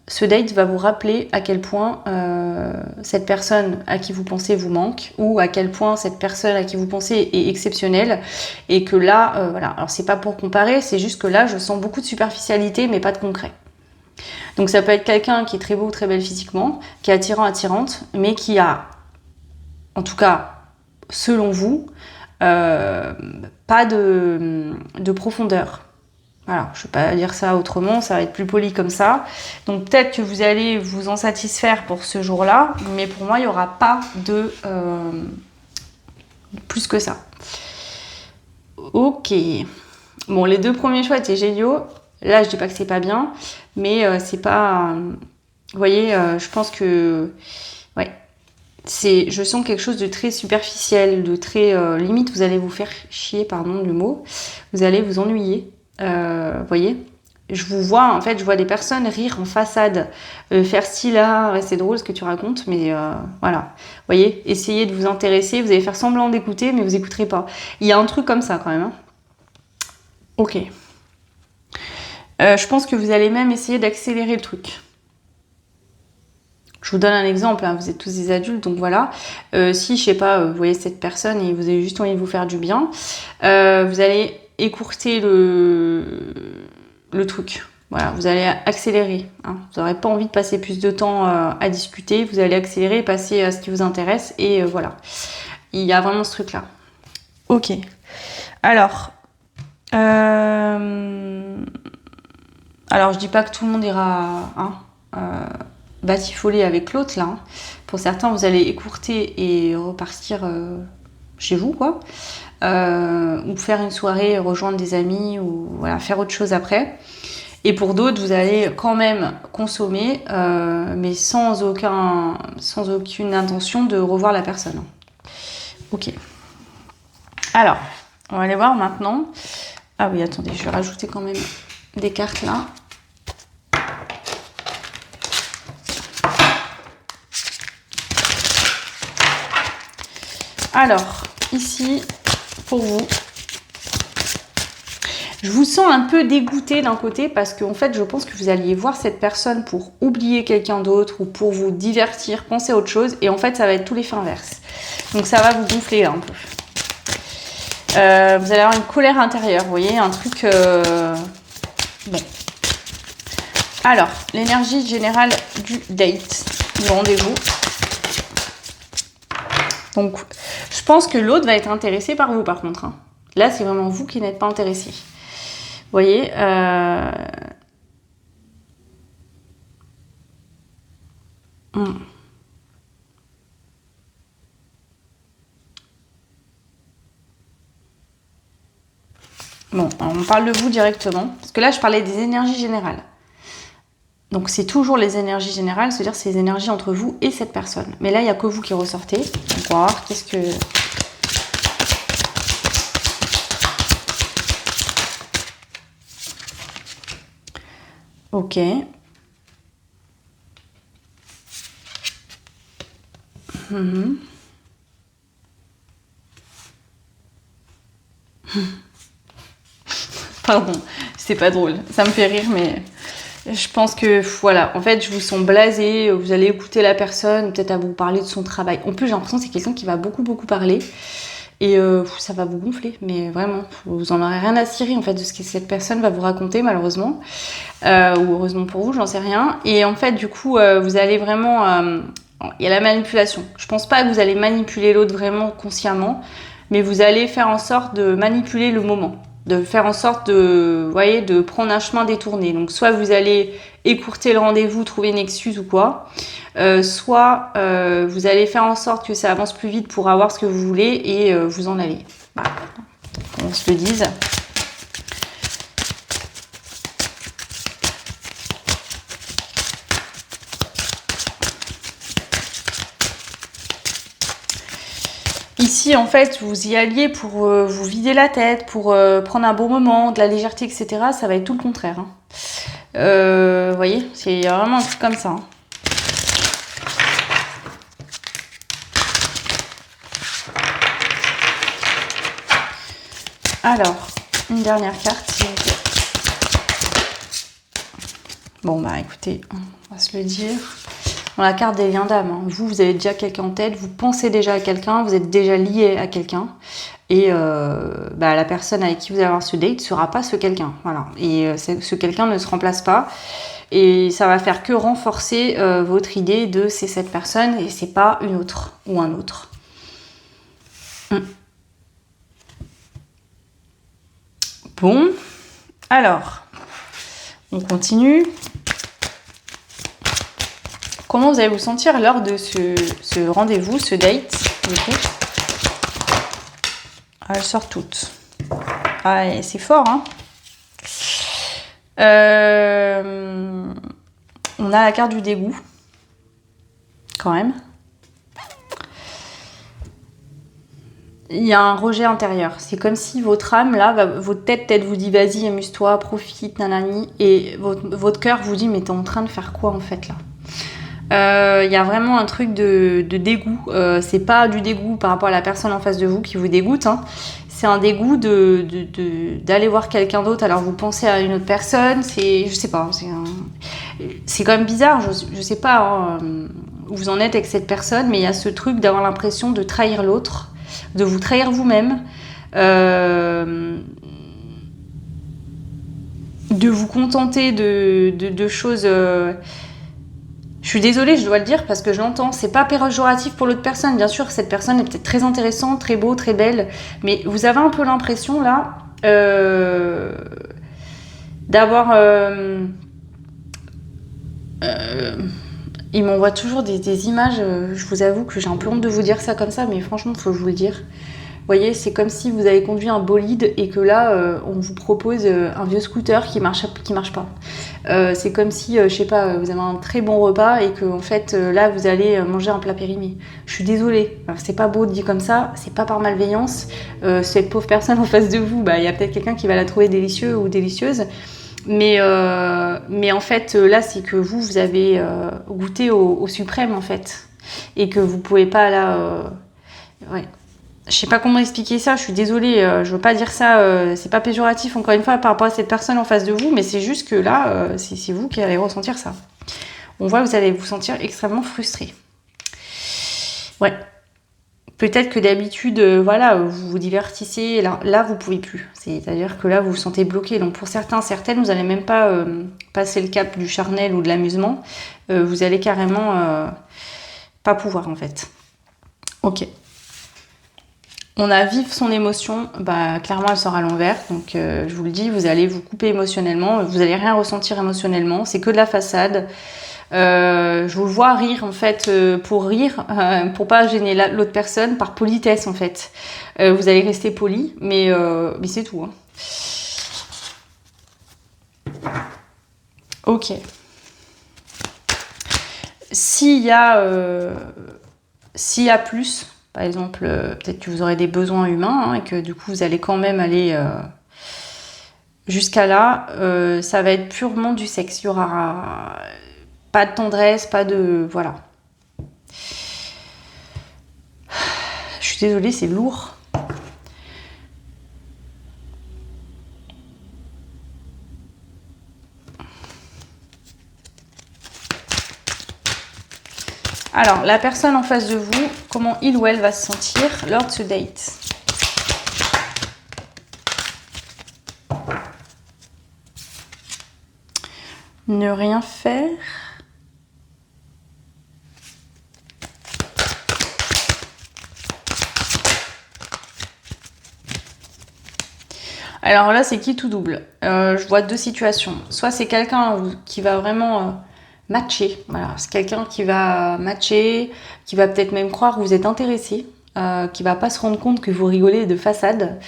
ce date va vous rappeler à quel point cette personne à qui vous pensez vous manque ou à quel point cette personne à qui vous pensez est exceptionnelle et que là, voilà. Alors c'est pas pour comparer, c'est juste que là, je sens beaucoup de superficialité mais pas de concret. Donc ça peut être quelqu'un qui est très beau ou très belle physiquement, qui est attirant, attirante, mais qui a, en tout cas, selon vous, pas de profondeur. Voilà, je ne vais pas dire ça autrement, ça va être plus poli comme ça. Donc peut-être que vous allez vous en satisfaire pour ce jour-là, mais pour moi, il n'y aura pas de plus que ça. Ok. Bon, les deux premiers choix étaient géniaux. Là, je dis pas que c'est pas bien, mais c'est pas... vous voyez, je pense que... Ouais. Je sens quelque chose de très superficiel, de très... limite, vous allez vous faire chier, pardon le mot. Vous allez vous ennuyer. Vous voyez, je vous vois, en fait, je vois des personnes rire en façade, faire style là, ouais, c'est drôle ce que tu racontes, mais voilà. Vous voyez, essayez de vous intéresser, vous allez faire semblant d'écouter, mais vous écouterez pas. Il y a un truc comme ça quand même. Hein. Ok. Je pense que vous allez même essayer d'accélérer le truc. Je vous donne un exemple, hein, vous êtes tous des adultes, donc voilà. Si, je sais pas, vous voyez cette personne et vous avez juste envie de vous faire du bien, vous allez écourter le truc. Voilà, vous allez accélérer. Hein. Vous n'aurez pas envie de passer plus de temps à discuter, vous allez accélérer, passer à ce qui vous intéresse, et voilà. Il y a vraiment ce truc-là. Ok. Alors... Alors, je dis pas que tout le monde ira batifoler avec l'autre, là. Hein. Pour certains, vous allez écourter et repartir chez vous, quoi. Ou faire une soirée, rejoindre des amis, ou voilà, faire autre chose après. Et pour d'autres, vous allez quand même consommer, mais sans aucune intention de revoir la personne. Ok. Alors, on va aller voir maintenant. Ah oui, attendez, je vais rajouter quand même des cartes là. Alors, ici, pour vous, Je vous sens un peu dégoûté d'un côté parce qu'en fait, je pense que vous alliez voir cette personne pour oublier quelqu'un d'autre ou pour vous divertir, penser à autre chose. Et en fait, ça va être tout l'effet inverse. Donc, ça va vous gonfler un peu. Vous allez avoir une colère intérieure, vous voyez, un truc... Bon. Alors, l'énergie générale du date, du rendez-vous. Donc, je pense que l'autre va être intéressé par vous, par contre. Hein. Là, c'est vraiment vous qui n'êtes pas intéressé. Vous voyez Bon, on parle de vous directement. Parce que là, je parlais des énergies générales. Donc, c'est toujours les énergies générales, c'est-à-dire c'est les énergies entre vous et cette personne. Mais là, il n'y a que vous qui ressortez. On va voir qu'est-ce que... Ok. Pardon, c'est pas drôle. Ça me fait rire, mais je pense que, voilà, en fait, je vous sens blasé. Vous allez écouter la personne, peut-être à vous parler de son travail. En plus, j'ai l'impression que c'est quelqu'un qui va beaucoup parler. Et ça va vous gonfler, mais vraiment, vous en aurez rien à cirer en fait de ce que cette personne va vous raconter malheureusement, ou heureusement pour vous, j'en sais rien. Et en fait, du coup, vous allez vraiment, il y a la manipulation. Je pense pas que vous allez manipuler l'autre vraiment consciemment, mais vous allez faire en sorte de manipuler le moment, de faire en sorte de, vous voyez, de prendre un chemin détourné. Donc soit vous allez écourter le rendez-vous, trouver une excuse ou quoi. Soit vous allez faire en sorte que ça avance plus vite pour avoir ce que vous voulez et vous en allez. Voilà. On se le dise. Ici, en fait, vous y alliez pour vous vider la tête, pour prendre un bon moment, de la légèreté, etc. Ça va être tout le contraire. Hein. Vous voyez, c'est vraiment un truc comme ça. Hein. Alors, une dernière carte. Bon, bah écoutez, on va se le dire. Bon, la carte des liens d'âme. Hein. Vous avez déjà quelqu'un en tête, vous pensez déjà à quelqu'un, vous êtes déjà lié à quelqu'un. Et la personne avec qui vous allez avoir ce date ne sera pas ce quelqu'un. Voilà. Et ce quelqu'un ne se remplace pas. Et ça va faire que renforcer votre idée de c'est cette personne et c'est pas une autre ou un autre. Bon, alors, on continue. Comment vous allez vous sentir lors de ce rendez-vous, ce date, du coup? Ah, elles sortent toutes. Ah, c'est fort, hein. On a la carte du dégoût, quand même. Il y a un rejet intérieur. C'est comme si votre âme, là, votre tête peut-être vous dit vas-y, amuse-toi, profite, nanani. Et votre cœur vous dit mais t'es en train de faire quoi en fait là? Il y a vraiment un truc de dégoût. C'est pas du dégoût par rapport à la personne en face de vous qui vous dégoûte. Hein. C'est un dégoût d'aller voir quelqu'un d'autre alors vous pensez à une autre personne. Je sais pas. C'est quand même bizarre. Je sais pas où vous en êtes avec cette personne, mais il y a ce truc d'avoir l'impression de trahir l'autre. De vous trahir vous-même, de vous contenter de choses... Je suis désolée, je dois le dire parce que je l'entends, c'est pas péjoratif pour l'autre personne, bien sûr, cette personne est peut-être très intéressante, très beau, très belle, mais vous avez un peu l'impression là d'avoir... il m'envoie toujours des images, je vous avoue que j'ai un peu honte de vous dire ça comme ça, mais franchement, il faut que je vous le dire. Vous voyez, c'est comme si vous avez conduit un bolide et que là, on vous propose un vieux scooter qui marche pas. C'est comme si, je sais pas, vous avez un très bon repas et que en fait, là, vous allez manger un plat périmé. Je suis désolée, alors, c'est pas beau de dire comme ça, c'est pas par malveillance. Cette pauvre personne en face de vous, bah, y a peut-être quelqu'un qui va la trouver délicieux ou délicieuse. Mais en fait, là, c'est que vous avez goûté au suprême, en fait. Et que vous pouvez pas, là... ouais. Je sais pas comment expliquer ça, je suis désolée, je veux pas dire ça, c'est pas péjoratif encore une fois par rapport à cette personne en face de vous, mais c'est juste que là, c'est vous qui allez ressentir ça. On voit que vous allez vous sentir extrêmement frustré. Ouais. Peut-être que d'habitude, voilà, vous vous divertissez, là vous pouvez plus. C'est-à-dire que là, vous vous sentez bloqué. Donc pour certains, certaines, vous n'allez même pas passer le cap du charnel ou de l'amusement. Vous allez carrément pas pouvoir, en fait. Ok. On a vivre son émotion, bah clairement elle sera à l'envers, donc je vous le dis, vous allez vous couper émotionnellement, vous allez rien ressentir émotionnellement, c'est que de la façade. Je vous le vois rire en fait pour rire, pour pas gêner l'autre personne, par politesse en fait. Vous allez rester poli, mais c'est tout. Hein. Ok. S'il y a plus, par exemple, peut-être que vous aurez des besoins humains hein, et que du coup vous allez quand même aller jusqu'à là, ça va être purement du sexe. Il y aura pas de tendresse, pas de... Voilà. Je suis désolée, c'est lourd. Alors, la personne en face de vous, comment il ou elle va se sentir lors de ce date? Ne rien faire. Alors là, c'est qui tout double? Je vois deux situations. Soit c'est quelqu'un qui va vraiment matcher. Voilà, c'est quelqu'un qui va matcher, qui va peut-être même croire que vous êtes intéressé, qui va pas se rendre compte que vous rigolez de façade.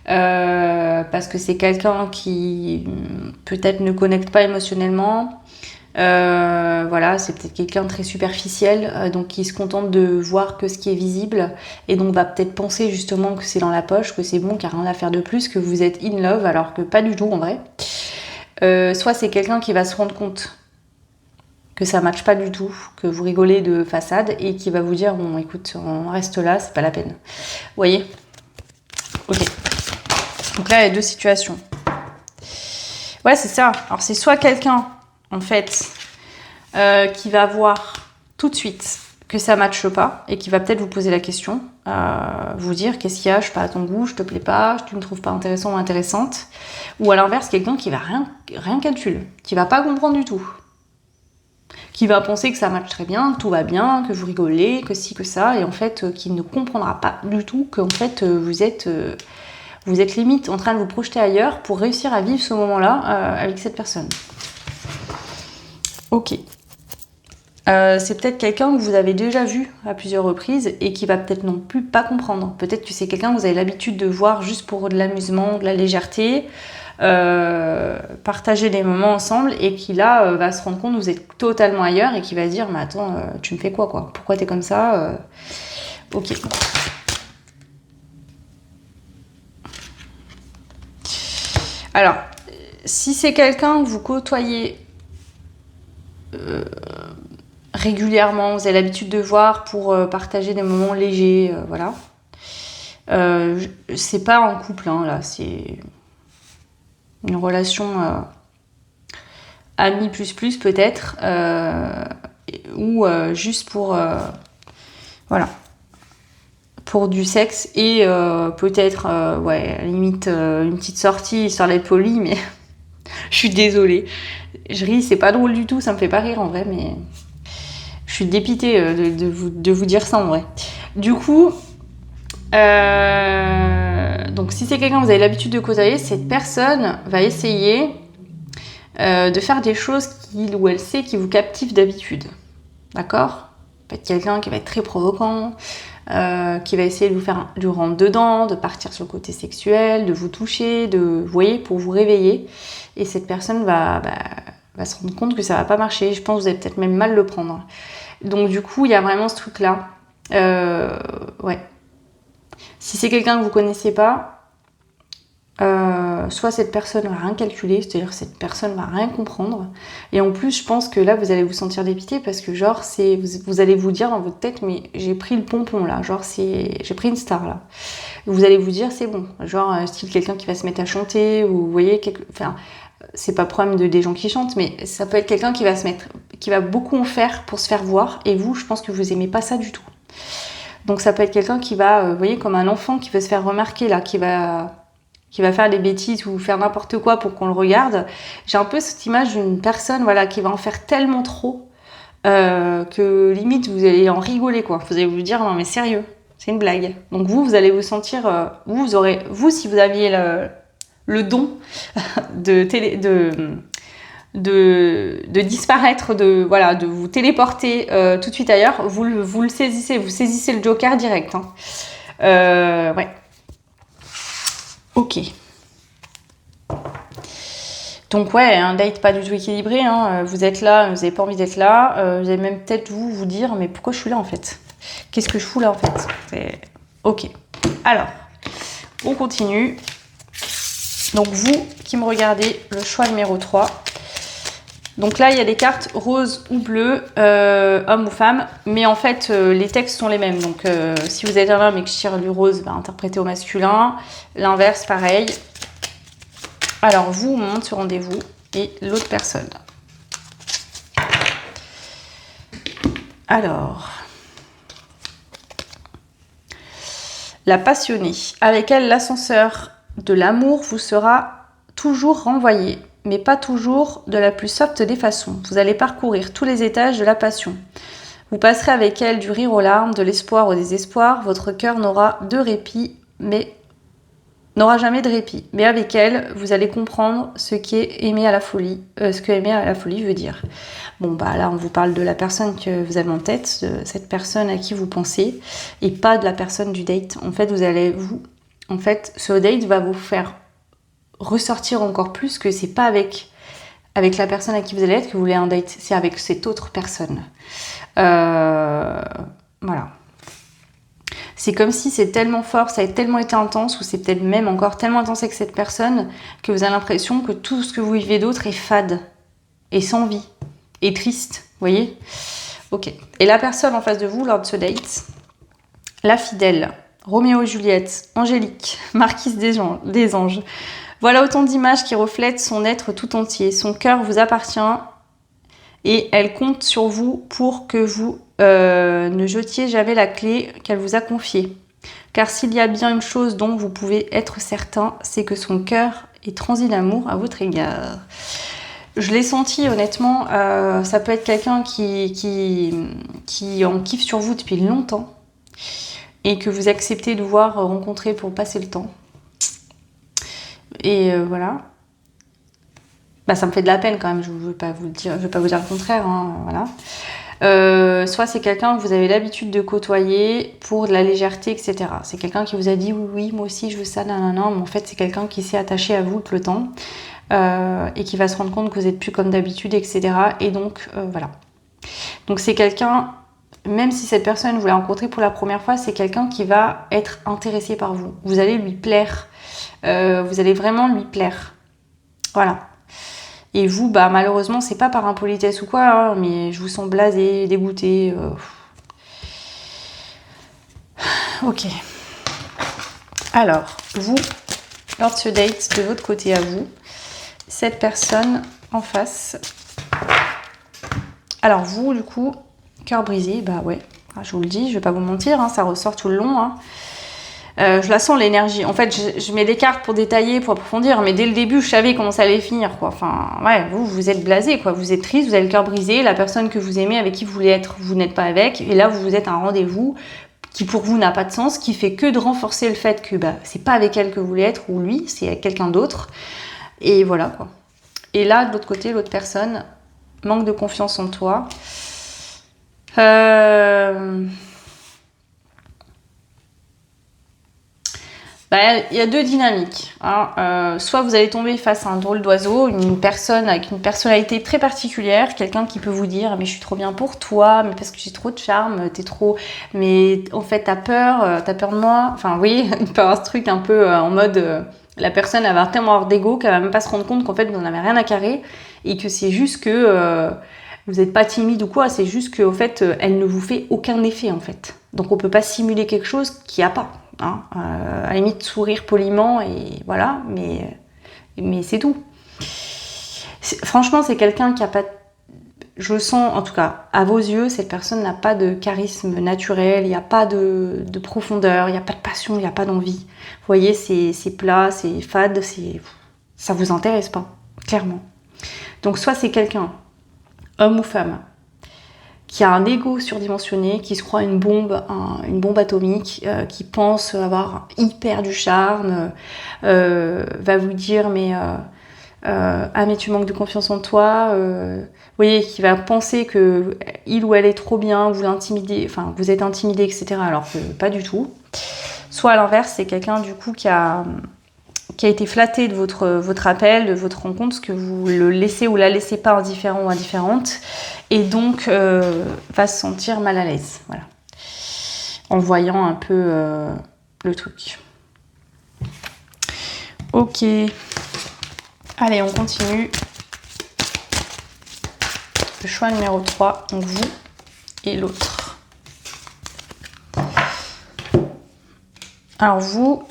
Parce que c'est quelqu'un qui peut-être ne connecte pas émotionnellement. Voilà, c'est peut-être quelqu'un de très superficiel, donc qui se contente de voir que ce qui est visible, et donc va peut-être penser justement que c'est dans la poche, que c'est bon, qu'il n'y a rien à faire de plus, que vous êtes in love, alors que pas du tout en vrai. Soit c'est quelqu'un qui va se rendre compte que ça matche pas du tout, que vous rigolez de façade, et qui va vous dire bon écoute, on reste là, c'est pas la peine. Vous voyez? Ok. Donc là, il y a deux situations. Ouais, c'est ça. Alors c'est soit quelqu'un en fait, qui va voir tout de suite que ça ne matche pas et qui va peut-être vous poser la question, vous dire qu'est-ce qu'il y a, je suis pas à ton goût, je te plais pas, tu me trouves pas intéressant ou intéressante. Ou à l'inverse, quelqu'un qui va rien calculer, qui va pas comprendre du tout, qui va penser que ça matche très bien, que tout va bien, que vous rigolez, que ci, que ça, et en fait, qui ne comprendra pas du tout qu'en fait, vous êtes limite en train de vous projeter ailleurs pour réussir à vivre ce moment-là avec cette personne. Ok. C'est peut-être quelqu'un que vous avez déjà vu à plusieurs reprises et qui va peut-être non plus pas comprendre. Peut-être que c'est quelqu'un que vous avez l'habitude de voir juste pour de l'amusement, de la légèreté, partager des moments ensemble et qui là va se rendre compte que vous êtes totalement ailleurs et qui va se dire mais attends, tu me fais quoi? Pourquoi t'es comme ça? Ok. Alors, si c'est quelqu'un que vous côtoyez régulièrement, vous avez l'habitude de voir pour partager des moments légers, voilà. C'est pas en couple, hein, là, c'est une relation amie plus peut-être, ou juste pour, voilà, pour du sexe et peut-être, ouais, limite une petite sortie histoire d'être poli, mais je suis désolée. Je ris, c'est pas drôle du tout, ça me fait pas rire en vrai, mais je suis dépitée de vous dire ça en vrai. Du coup, donc si c'est quelqu'un que vous avez l'habitude de côtoyer, cette personne va essayer de faire des choses qu'il ou elle sait qui vous captivent d'habitude. D'accord? Peut-être quelqu'un qui va être très provoquant, qui va essayer de vous faire du rentre dedans, de partir sur le côté sexuel, de vous toucher, vous voyez, pour vous réveiller. Et cette personne va se rendre compte que ça va pas marcher. Je pense que vous allez peut-être même mal le prendre. Donc du coup, il y a vraiment ce truc-là. Ouais. Si c'est quelqu'un que vous connaissez pas, soit cette personne va rien calculer, c'est-à-dire que cette personne va rien comprendre. Et en plus, je pense que là, vous allez vous sentir dépité parce que genre, vous allez vous dire dans votre tête, mais j'ai pris le pompon là, genre j'ai pris une star là. Vous allez vous dire, c'est bon, genre style quelqu'un qui va se mettre à chanter, ou vous voyez, enfin, c'est pas problème des gens qui chantent, mais ça peut être quelqu'un qui va beaucoup en faire pour se faire voir, et vous, je pense que vous aimez pas ça du tout. Donc ça peut être quelqu'un qui va, vous voyez, comme un enfant qui veut se faire remarquer là, qui va faire des bêtises ou faire n'importe quoi pour qu'on le regarde. J'ai un peu cette image d'une personne, voilà, qui va en faire tellement trop que limite vous allez en rigoler, quoi. Vous allez vous dire non mais sérieux, c'est une blague. Donc vous allez vous sentir, vous si vous aviez le don de disparaître, de vous téléporter tout de suite ailleurs, vous le saisissez, vous saisissez le joker direct. Hein. Ouais. Ok. Donc ouais, un date pas du tout équilibré, hein. Vous êtes là, vous n'avez pas envie d'être là, vous allez même peut-être vous dire mais pourquoi je suis là en fait? Qu'est-ce que je fous là en fait? Ok. Alors, on continue. Donc vous qui me regardez, le choix numéro 3. Donc là, il y a des cartes rose ou bleu, homme ou femme, mais en fait, les textes sont les mêmes. Donc si vous êtes un homme et que je tire du rose, interprétez au masculin. L'inverse, pareil. Alors, vous, on monte sur rendez-vous et l'autre personne. Alors, la passionnée. Avec elle, l'ascenseur de l'amour vous sera toujours renvoyé, mais pas toujours de la plus soft des façons. Vous allez parcourir tous les étages de la passion. Vous passerez avec elle du rire aux larmes, de l'espoir au désespoir. Votre cœur n'aura jamais de répit. Mais avec elle, vous allez comprendre ce qu'est aimer à la folie, ce que aimer à la folie veut dire. Bon, là, on vous parle de la personne que vous avez en tête, de cette personne à qui vous pensez, et pas de la personne du date. En fait, ce date va vous faire ressortir encore plus que c'est pas avec la personne à qui vous allez être que vous voulez un date, c'est avec cette autre personne. Voilà. C'est comme si c'est tellement fort, ça a tellement été intense, ou c'est peut-être même encore tellement intense avec cette personne que vous avez l'impression que tout ce que vous vivez d'autre est fade, et sans vie, et triste, vous voyez? Ok. Et la personne en face de vous lors de ce date, la fidèle, Roméo et Juliette, Angélique, Marquise des Anges. Voilà autant d'images qui reflètent son être tout entier. Son cœur vous appartient et elle compte sur vous pour que vous ne jetiez jamais la clé qu'elle vous a confiée. Car s'il y a bien une chose dont vous pouvez être certain, c'est que son cœur est transi d'amour à votre égard. Je l'ai senti honnêtement, ça peut être quelqu'un qui en kiffe sur vous depuis longtemps et que vous acceptez de voir rencontrer pour passer le temps. Et voilà. Ça me fait de la peine quand même, je ne vais pas vous dire le contraire, hein, voilà. Soit c'est quelqu'un que vous avez l'habitude de côtoyer pour de la légèreté, etc. C'est quelqu'un qui vous a dit oui, moi aussi je veux ça, nanana, mais en fait c'est quelqu'un qui s'est attaché à vous tout le temps et qui va se rendre compte que vous n'êtes plus comme d'habitude, etc. Et donc voilà. Donc c'est quelqu'un, même si cette personne vous la rencontrez pour la première fois, c'est quelqu'un qui va être intéressé par vous. Vous allez lui plaire. Vous allez vraiment lui plaire. Voilà. Et vous, malheureusement, c'est pas par impolitesse ou quoi, hein, mais je vous sens blasé, dégoûté. Ok. Alors, vous, lors de ce date, de votre côté à vous, cette personne en face. Alors vous, du coup, cœur brisé, ouais. Je vous le dis, je vais pas vous mentir, hein, ça ressort tout le long. Hein. Je la sens l'énergie. En fait, je mets des cartes pour détailler, pour approfondir, mais dès le début, je savais comment ça allait finir, quoi. Enfin, ouais, vous êtes blasé, quoi. Vous êtes triste, vous avez le cœur brisé. La personne que vous aimez, avec qui vous voulez être, vous n'êtes pas avec. Et là, vous êtes à un rendez-vous qui, pour vous, n'a pas de sens, qui fait que de renforcer le fait que c'est pas avec elle que vous voulez être, ou lui, c'est avec quelqu'un d'autre. Et voilà, quoi. Et là, de l'autre côté, l'autre personne manque de confiance en toi. Il y a deux dynamiques. Hein. Soit vous allez tomber face à un drôle d'oiseau, une personne avec une personnalité très particulière, quelqu'un qui peut vous dire mais je suis trop bien pour toi, mais parce que j'ai trop de charme, t'es trop... Mais en fait t'as peur de moi. Enfin vous voyez, il peut y avoir ce truc un peu en mode La personne elle va tellement avoir d'ego qu'elle va même pas se rendre compte qu'en fait vous n'en avez rien à carrer et que c'est juste que vous n'êtes pas timide ou quoi, c'est juste qu'au fait elle ne vous fait aucun effet en fait. Donc on peut pas simuler quelque chose qu'il n'y a pas. Hein. À la limite sourire poliment et voilà, mais c'est tout. Franchement c'est quelqu'un qui a pas... Je sens, en tout cas, à vos yeux, cette personne n'a pas de charisme naturel, il n'y a pas de profondeur, il n'y a pas de passion, il n'y a pas d'envie. Vous voyez, c'est plat, c'est fade, ça vous intéresse pas, clairement. Donc soit c'est quelqu'un, homme ou femme, qui a un ego surdimensionné, qui se croit une bombe atomique, qui pense avoir hyper du charme, va vous dire mais... ah mais tu manques de confiance en toi, vous voyez, qui va penser que il ou elle est trop bien, vous l'intimidez, enfin vous êtes intimidé, etc. Alors que pas du tout. Soit à l'inverse, c'est quelqu'un du coup qui a été flatté de votre appel, de votre rencontre, parce que vous le laissez ou la laissez pas indifférent ou indifférente, et donc va se sentir mal à l'aise, voilà, en voyant un peu le truc. Ok. Allez, on continue. Le choix numéro 3, donc vous et l'autre. Alors vous,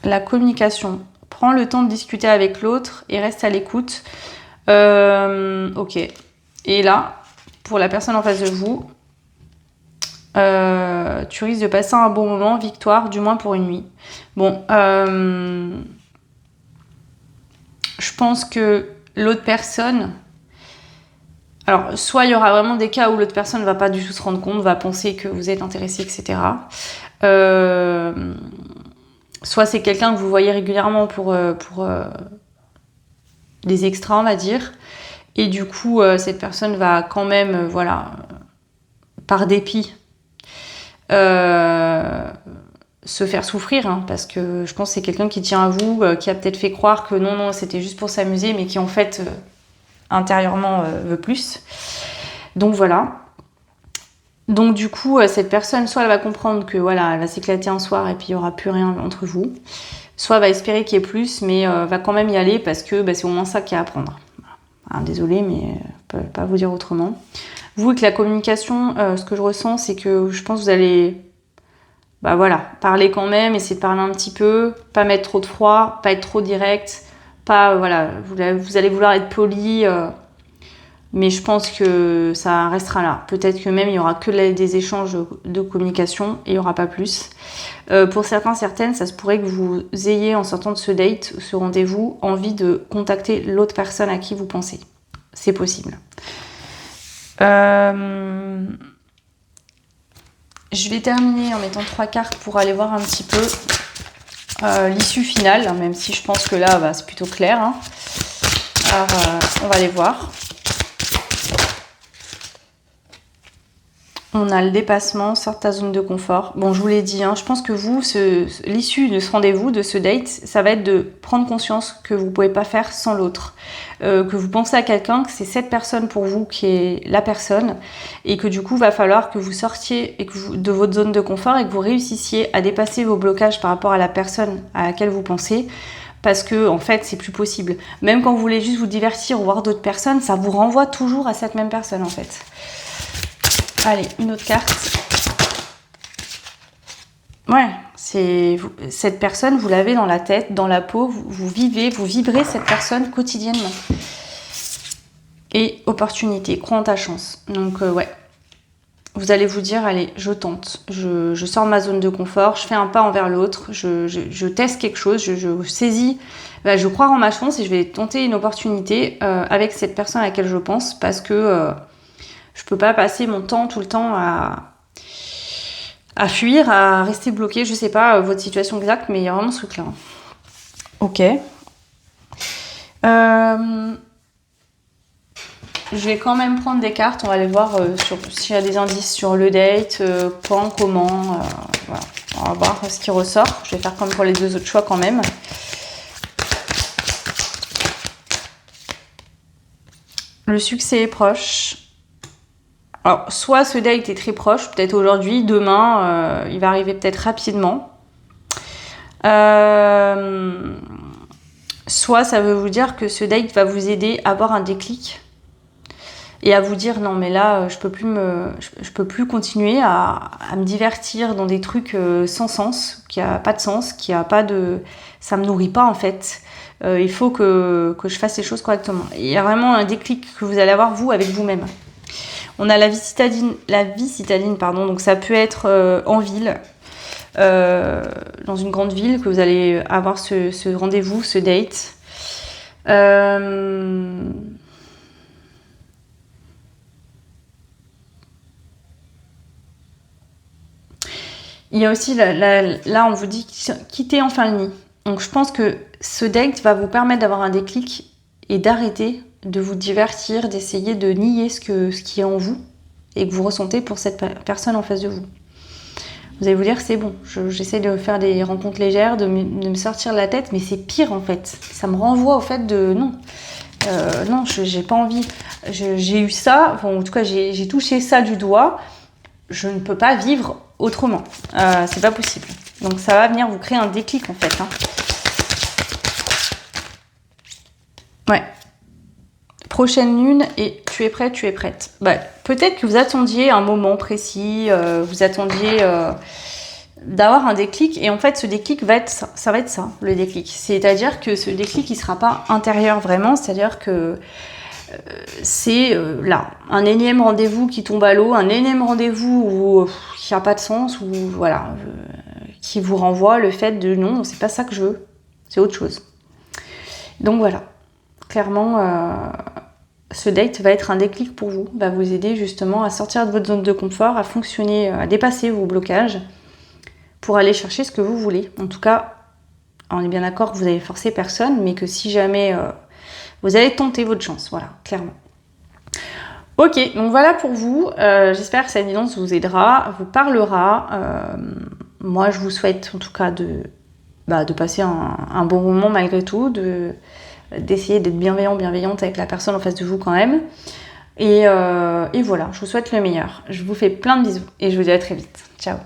la communication. Prends le temps de discuter avec l'autre et reste à l'écoute. Ok. Et là, pour la personne en face de vous, tu risques de passer un bon moment, victoire, du moins pour une nuit. Bon, je pense que l'autre personne... Alors, soit il y aura vraiment des cas où l'autre personne ne va pas du tout se rendre compte, va penser que vous êtes intéressé, etc. Soit c'est quelqu'un que vous voyez régulièrement pour des extras, on va dire. Et du coup, cette personne va quand même, voilà, par dépit, se faire souffrir, hein, parce que je pense que c'est quelqu'un qui tient à vous, qui a peut-être fait croire que non, c'était juste pour s'amuser, mais qui en fait... intérieurement veut plus. Donc voilà. Donc du coup, cette personne, soit elle va comprendre que voilà, elle va s'éclater un soir et puis il n'y aura plus rien entre vous, soit elle va espérer qu'il y ait plus, mais va quand même y aller parce que c'est au moins ça qu'il y a à apprendre. Voilà. Désolée, mais je peux pas vous dire autrement. Vous, avec la communication, ce que je ressens, c'est que je pense que vous allez parler quand même, essayer de parler un petit peu, pas mettre trop de froid, pas être trop direct, pas, voilà, vous allez vouloir être poli, mais je pense que ça restera là. Peut-être que même il y aura que des échanges de communication et il n'y aura pas plus. Pour certaines, ça se pourrait que vous ayez, en sortant de ce date, ce rendez-vous, envie de contacter l'autre personne à qui vous pensez. C'est possible. Je vais terminer en mettant 3 cartes pour aller voir un petit peu l'issue finale, même si je pense que là, c'est plutôt clair. Hein. Alors, on va aller voir. On a le dépassement, sort de ta zone de confort. Bon, je vous l'ai dit, hein, je pense que vous, l'issue de ce rendez-vous, de ce date, ça va être de prendre conscience que vous ne pouvez pas faire sans l'autre. Que vous pensez à quelqu'un, que c'est cette personne pour vous qui est la personne, et que du coup, va falloir que vous sortiez de votre zone de confort et que vous réussissiez à dépasser vos blocages par rapport à la personne à laquelle vous pensez. Parce que, en fait, c'est plus possible. Même quand vous voulez juste vous divertir ou voir d'autres personnes, ça vous renvoie toujours à cette même personne, en fait. Allez, une autre carte. Ouais, cette personne, vous l'avez dans la tête, dans la peau, vous vibrez cette personne quotidiennement. Et opportunité, crois en ta chance. Donc, ouais. Vous allez vous dire, allez, je tente. Je sors de ma zone de confort, je fais un pas envers l'autre, je teste quelque chose, je saisis, je crois en ma chance et je vais tenter une opportunité avec cette personne à laquelle je pense parce que je peux pas passer mon temps tout le temps à fuir, à rester bloqué. Je sais pas votre situation exacte, mais il y a vraiment ce truc-là. Ok. Je vais quand même prendre des cartes. On va aller voir s'il y a des indices sur le date, quand, comment. Voilà. On va voir ce qui ressort. Je vais faire comme pour les 2 autres choix quand même. Le succès est proche. Alors, soit ce date est très proche, peut-être aujourd'hui, demain, il va arriver peut-être rapidement. Soit ça veut vous dire que ce date va vous aider à avoir un déclic et à vous dire non mais là je peux plus continuer à me divertir dans des trucs sans sens, qui a pas de sens, ça me nourrit pas en fait. Il faut que je fasse les choses correctement. Il y a vraiment un déclic que vous allez avoir vous avec vous-même. On a la vie citadine, pardon, donc ça peut être en ville, dans une grande ville, que vous allez avoir ce rendez-vous, ce date. Il y a aussi, là on vous dit quitter enfin le nid. Donc je pense que ce date va vous permettre d'avoir un déclic et d'arrêter de vous divertir, d'essayer de nier ce qui est en vous et que vous ressentez pour cette personne en face de vous. Vous allez vous dire c'est bon, j'essaie de faire des rencontres légères, de me sortir de la tête, mais c'est pire en fait. Ça me renvoie au fait de non, j'ai pas envie. J'ai eu ça, en tout cas j'ai touché ça du doigt. Je ne peux pas vivre autrement. C'est pas possible. Donc ça va venir vous créer un déclic en fait. Hein. Ouais. Prochaine lune et tu es prêt, tu es prête. Bah, peut-être que vous attendiez un moment précis, vous attendiez d'avoir un déclic et en fait ce déclic va être ça, le déclic. C'est-à-dire que ce déclic il sera pas intérieur vraiment, c'est-à-dire que c'est là, un énième rendez-vous qui tombe à l'eau, un énième rendez-vous qui n'a pas de sens, ou voilà, qui vous renvoie le fait de non, c'est pas ça que je veux, c'est autre chose. Donc voilà, clairement, ce date va être un déclic pour vous, va vous aider justement à sortir de votre zone de confort, à fonctionner, à dépasser vos blocages pour aller chercher ce que vous voulez. En tout cas, on est bien d'accord que vous n'avez forcé personne, mais que si jamais vous allez tenter votre chance, voilà, clairement. Ok, donc voilà pour vous. J'espère que cette guidance vous aidera, vous parlera. Moi, je vous souhaite en tout cas de passer un bon moment malgré tout, d'essayer d'être bienveillante avec la personne en face de vous quand même. Et voilà, je vous souhaite le meilleur. Je vous fais plein de bisous et je vous dis à très vite. Ciao.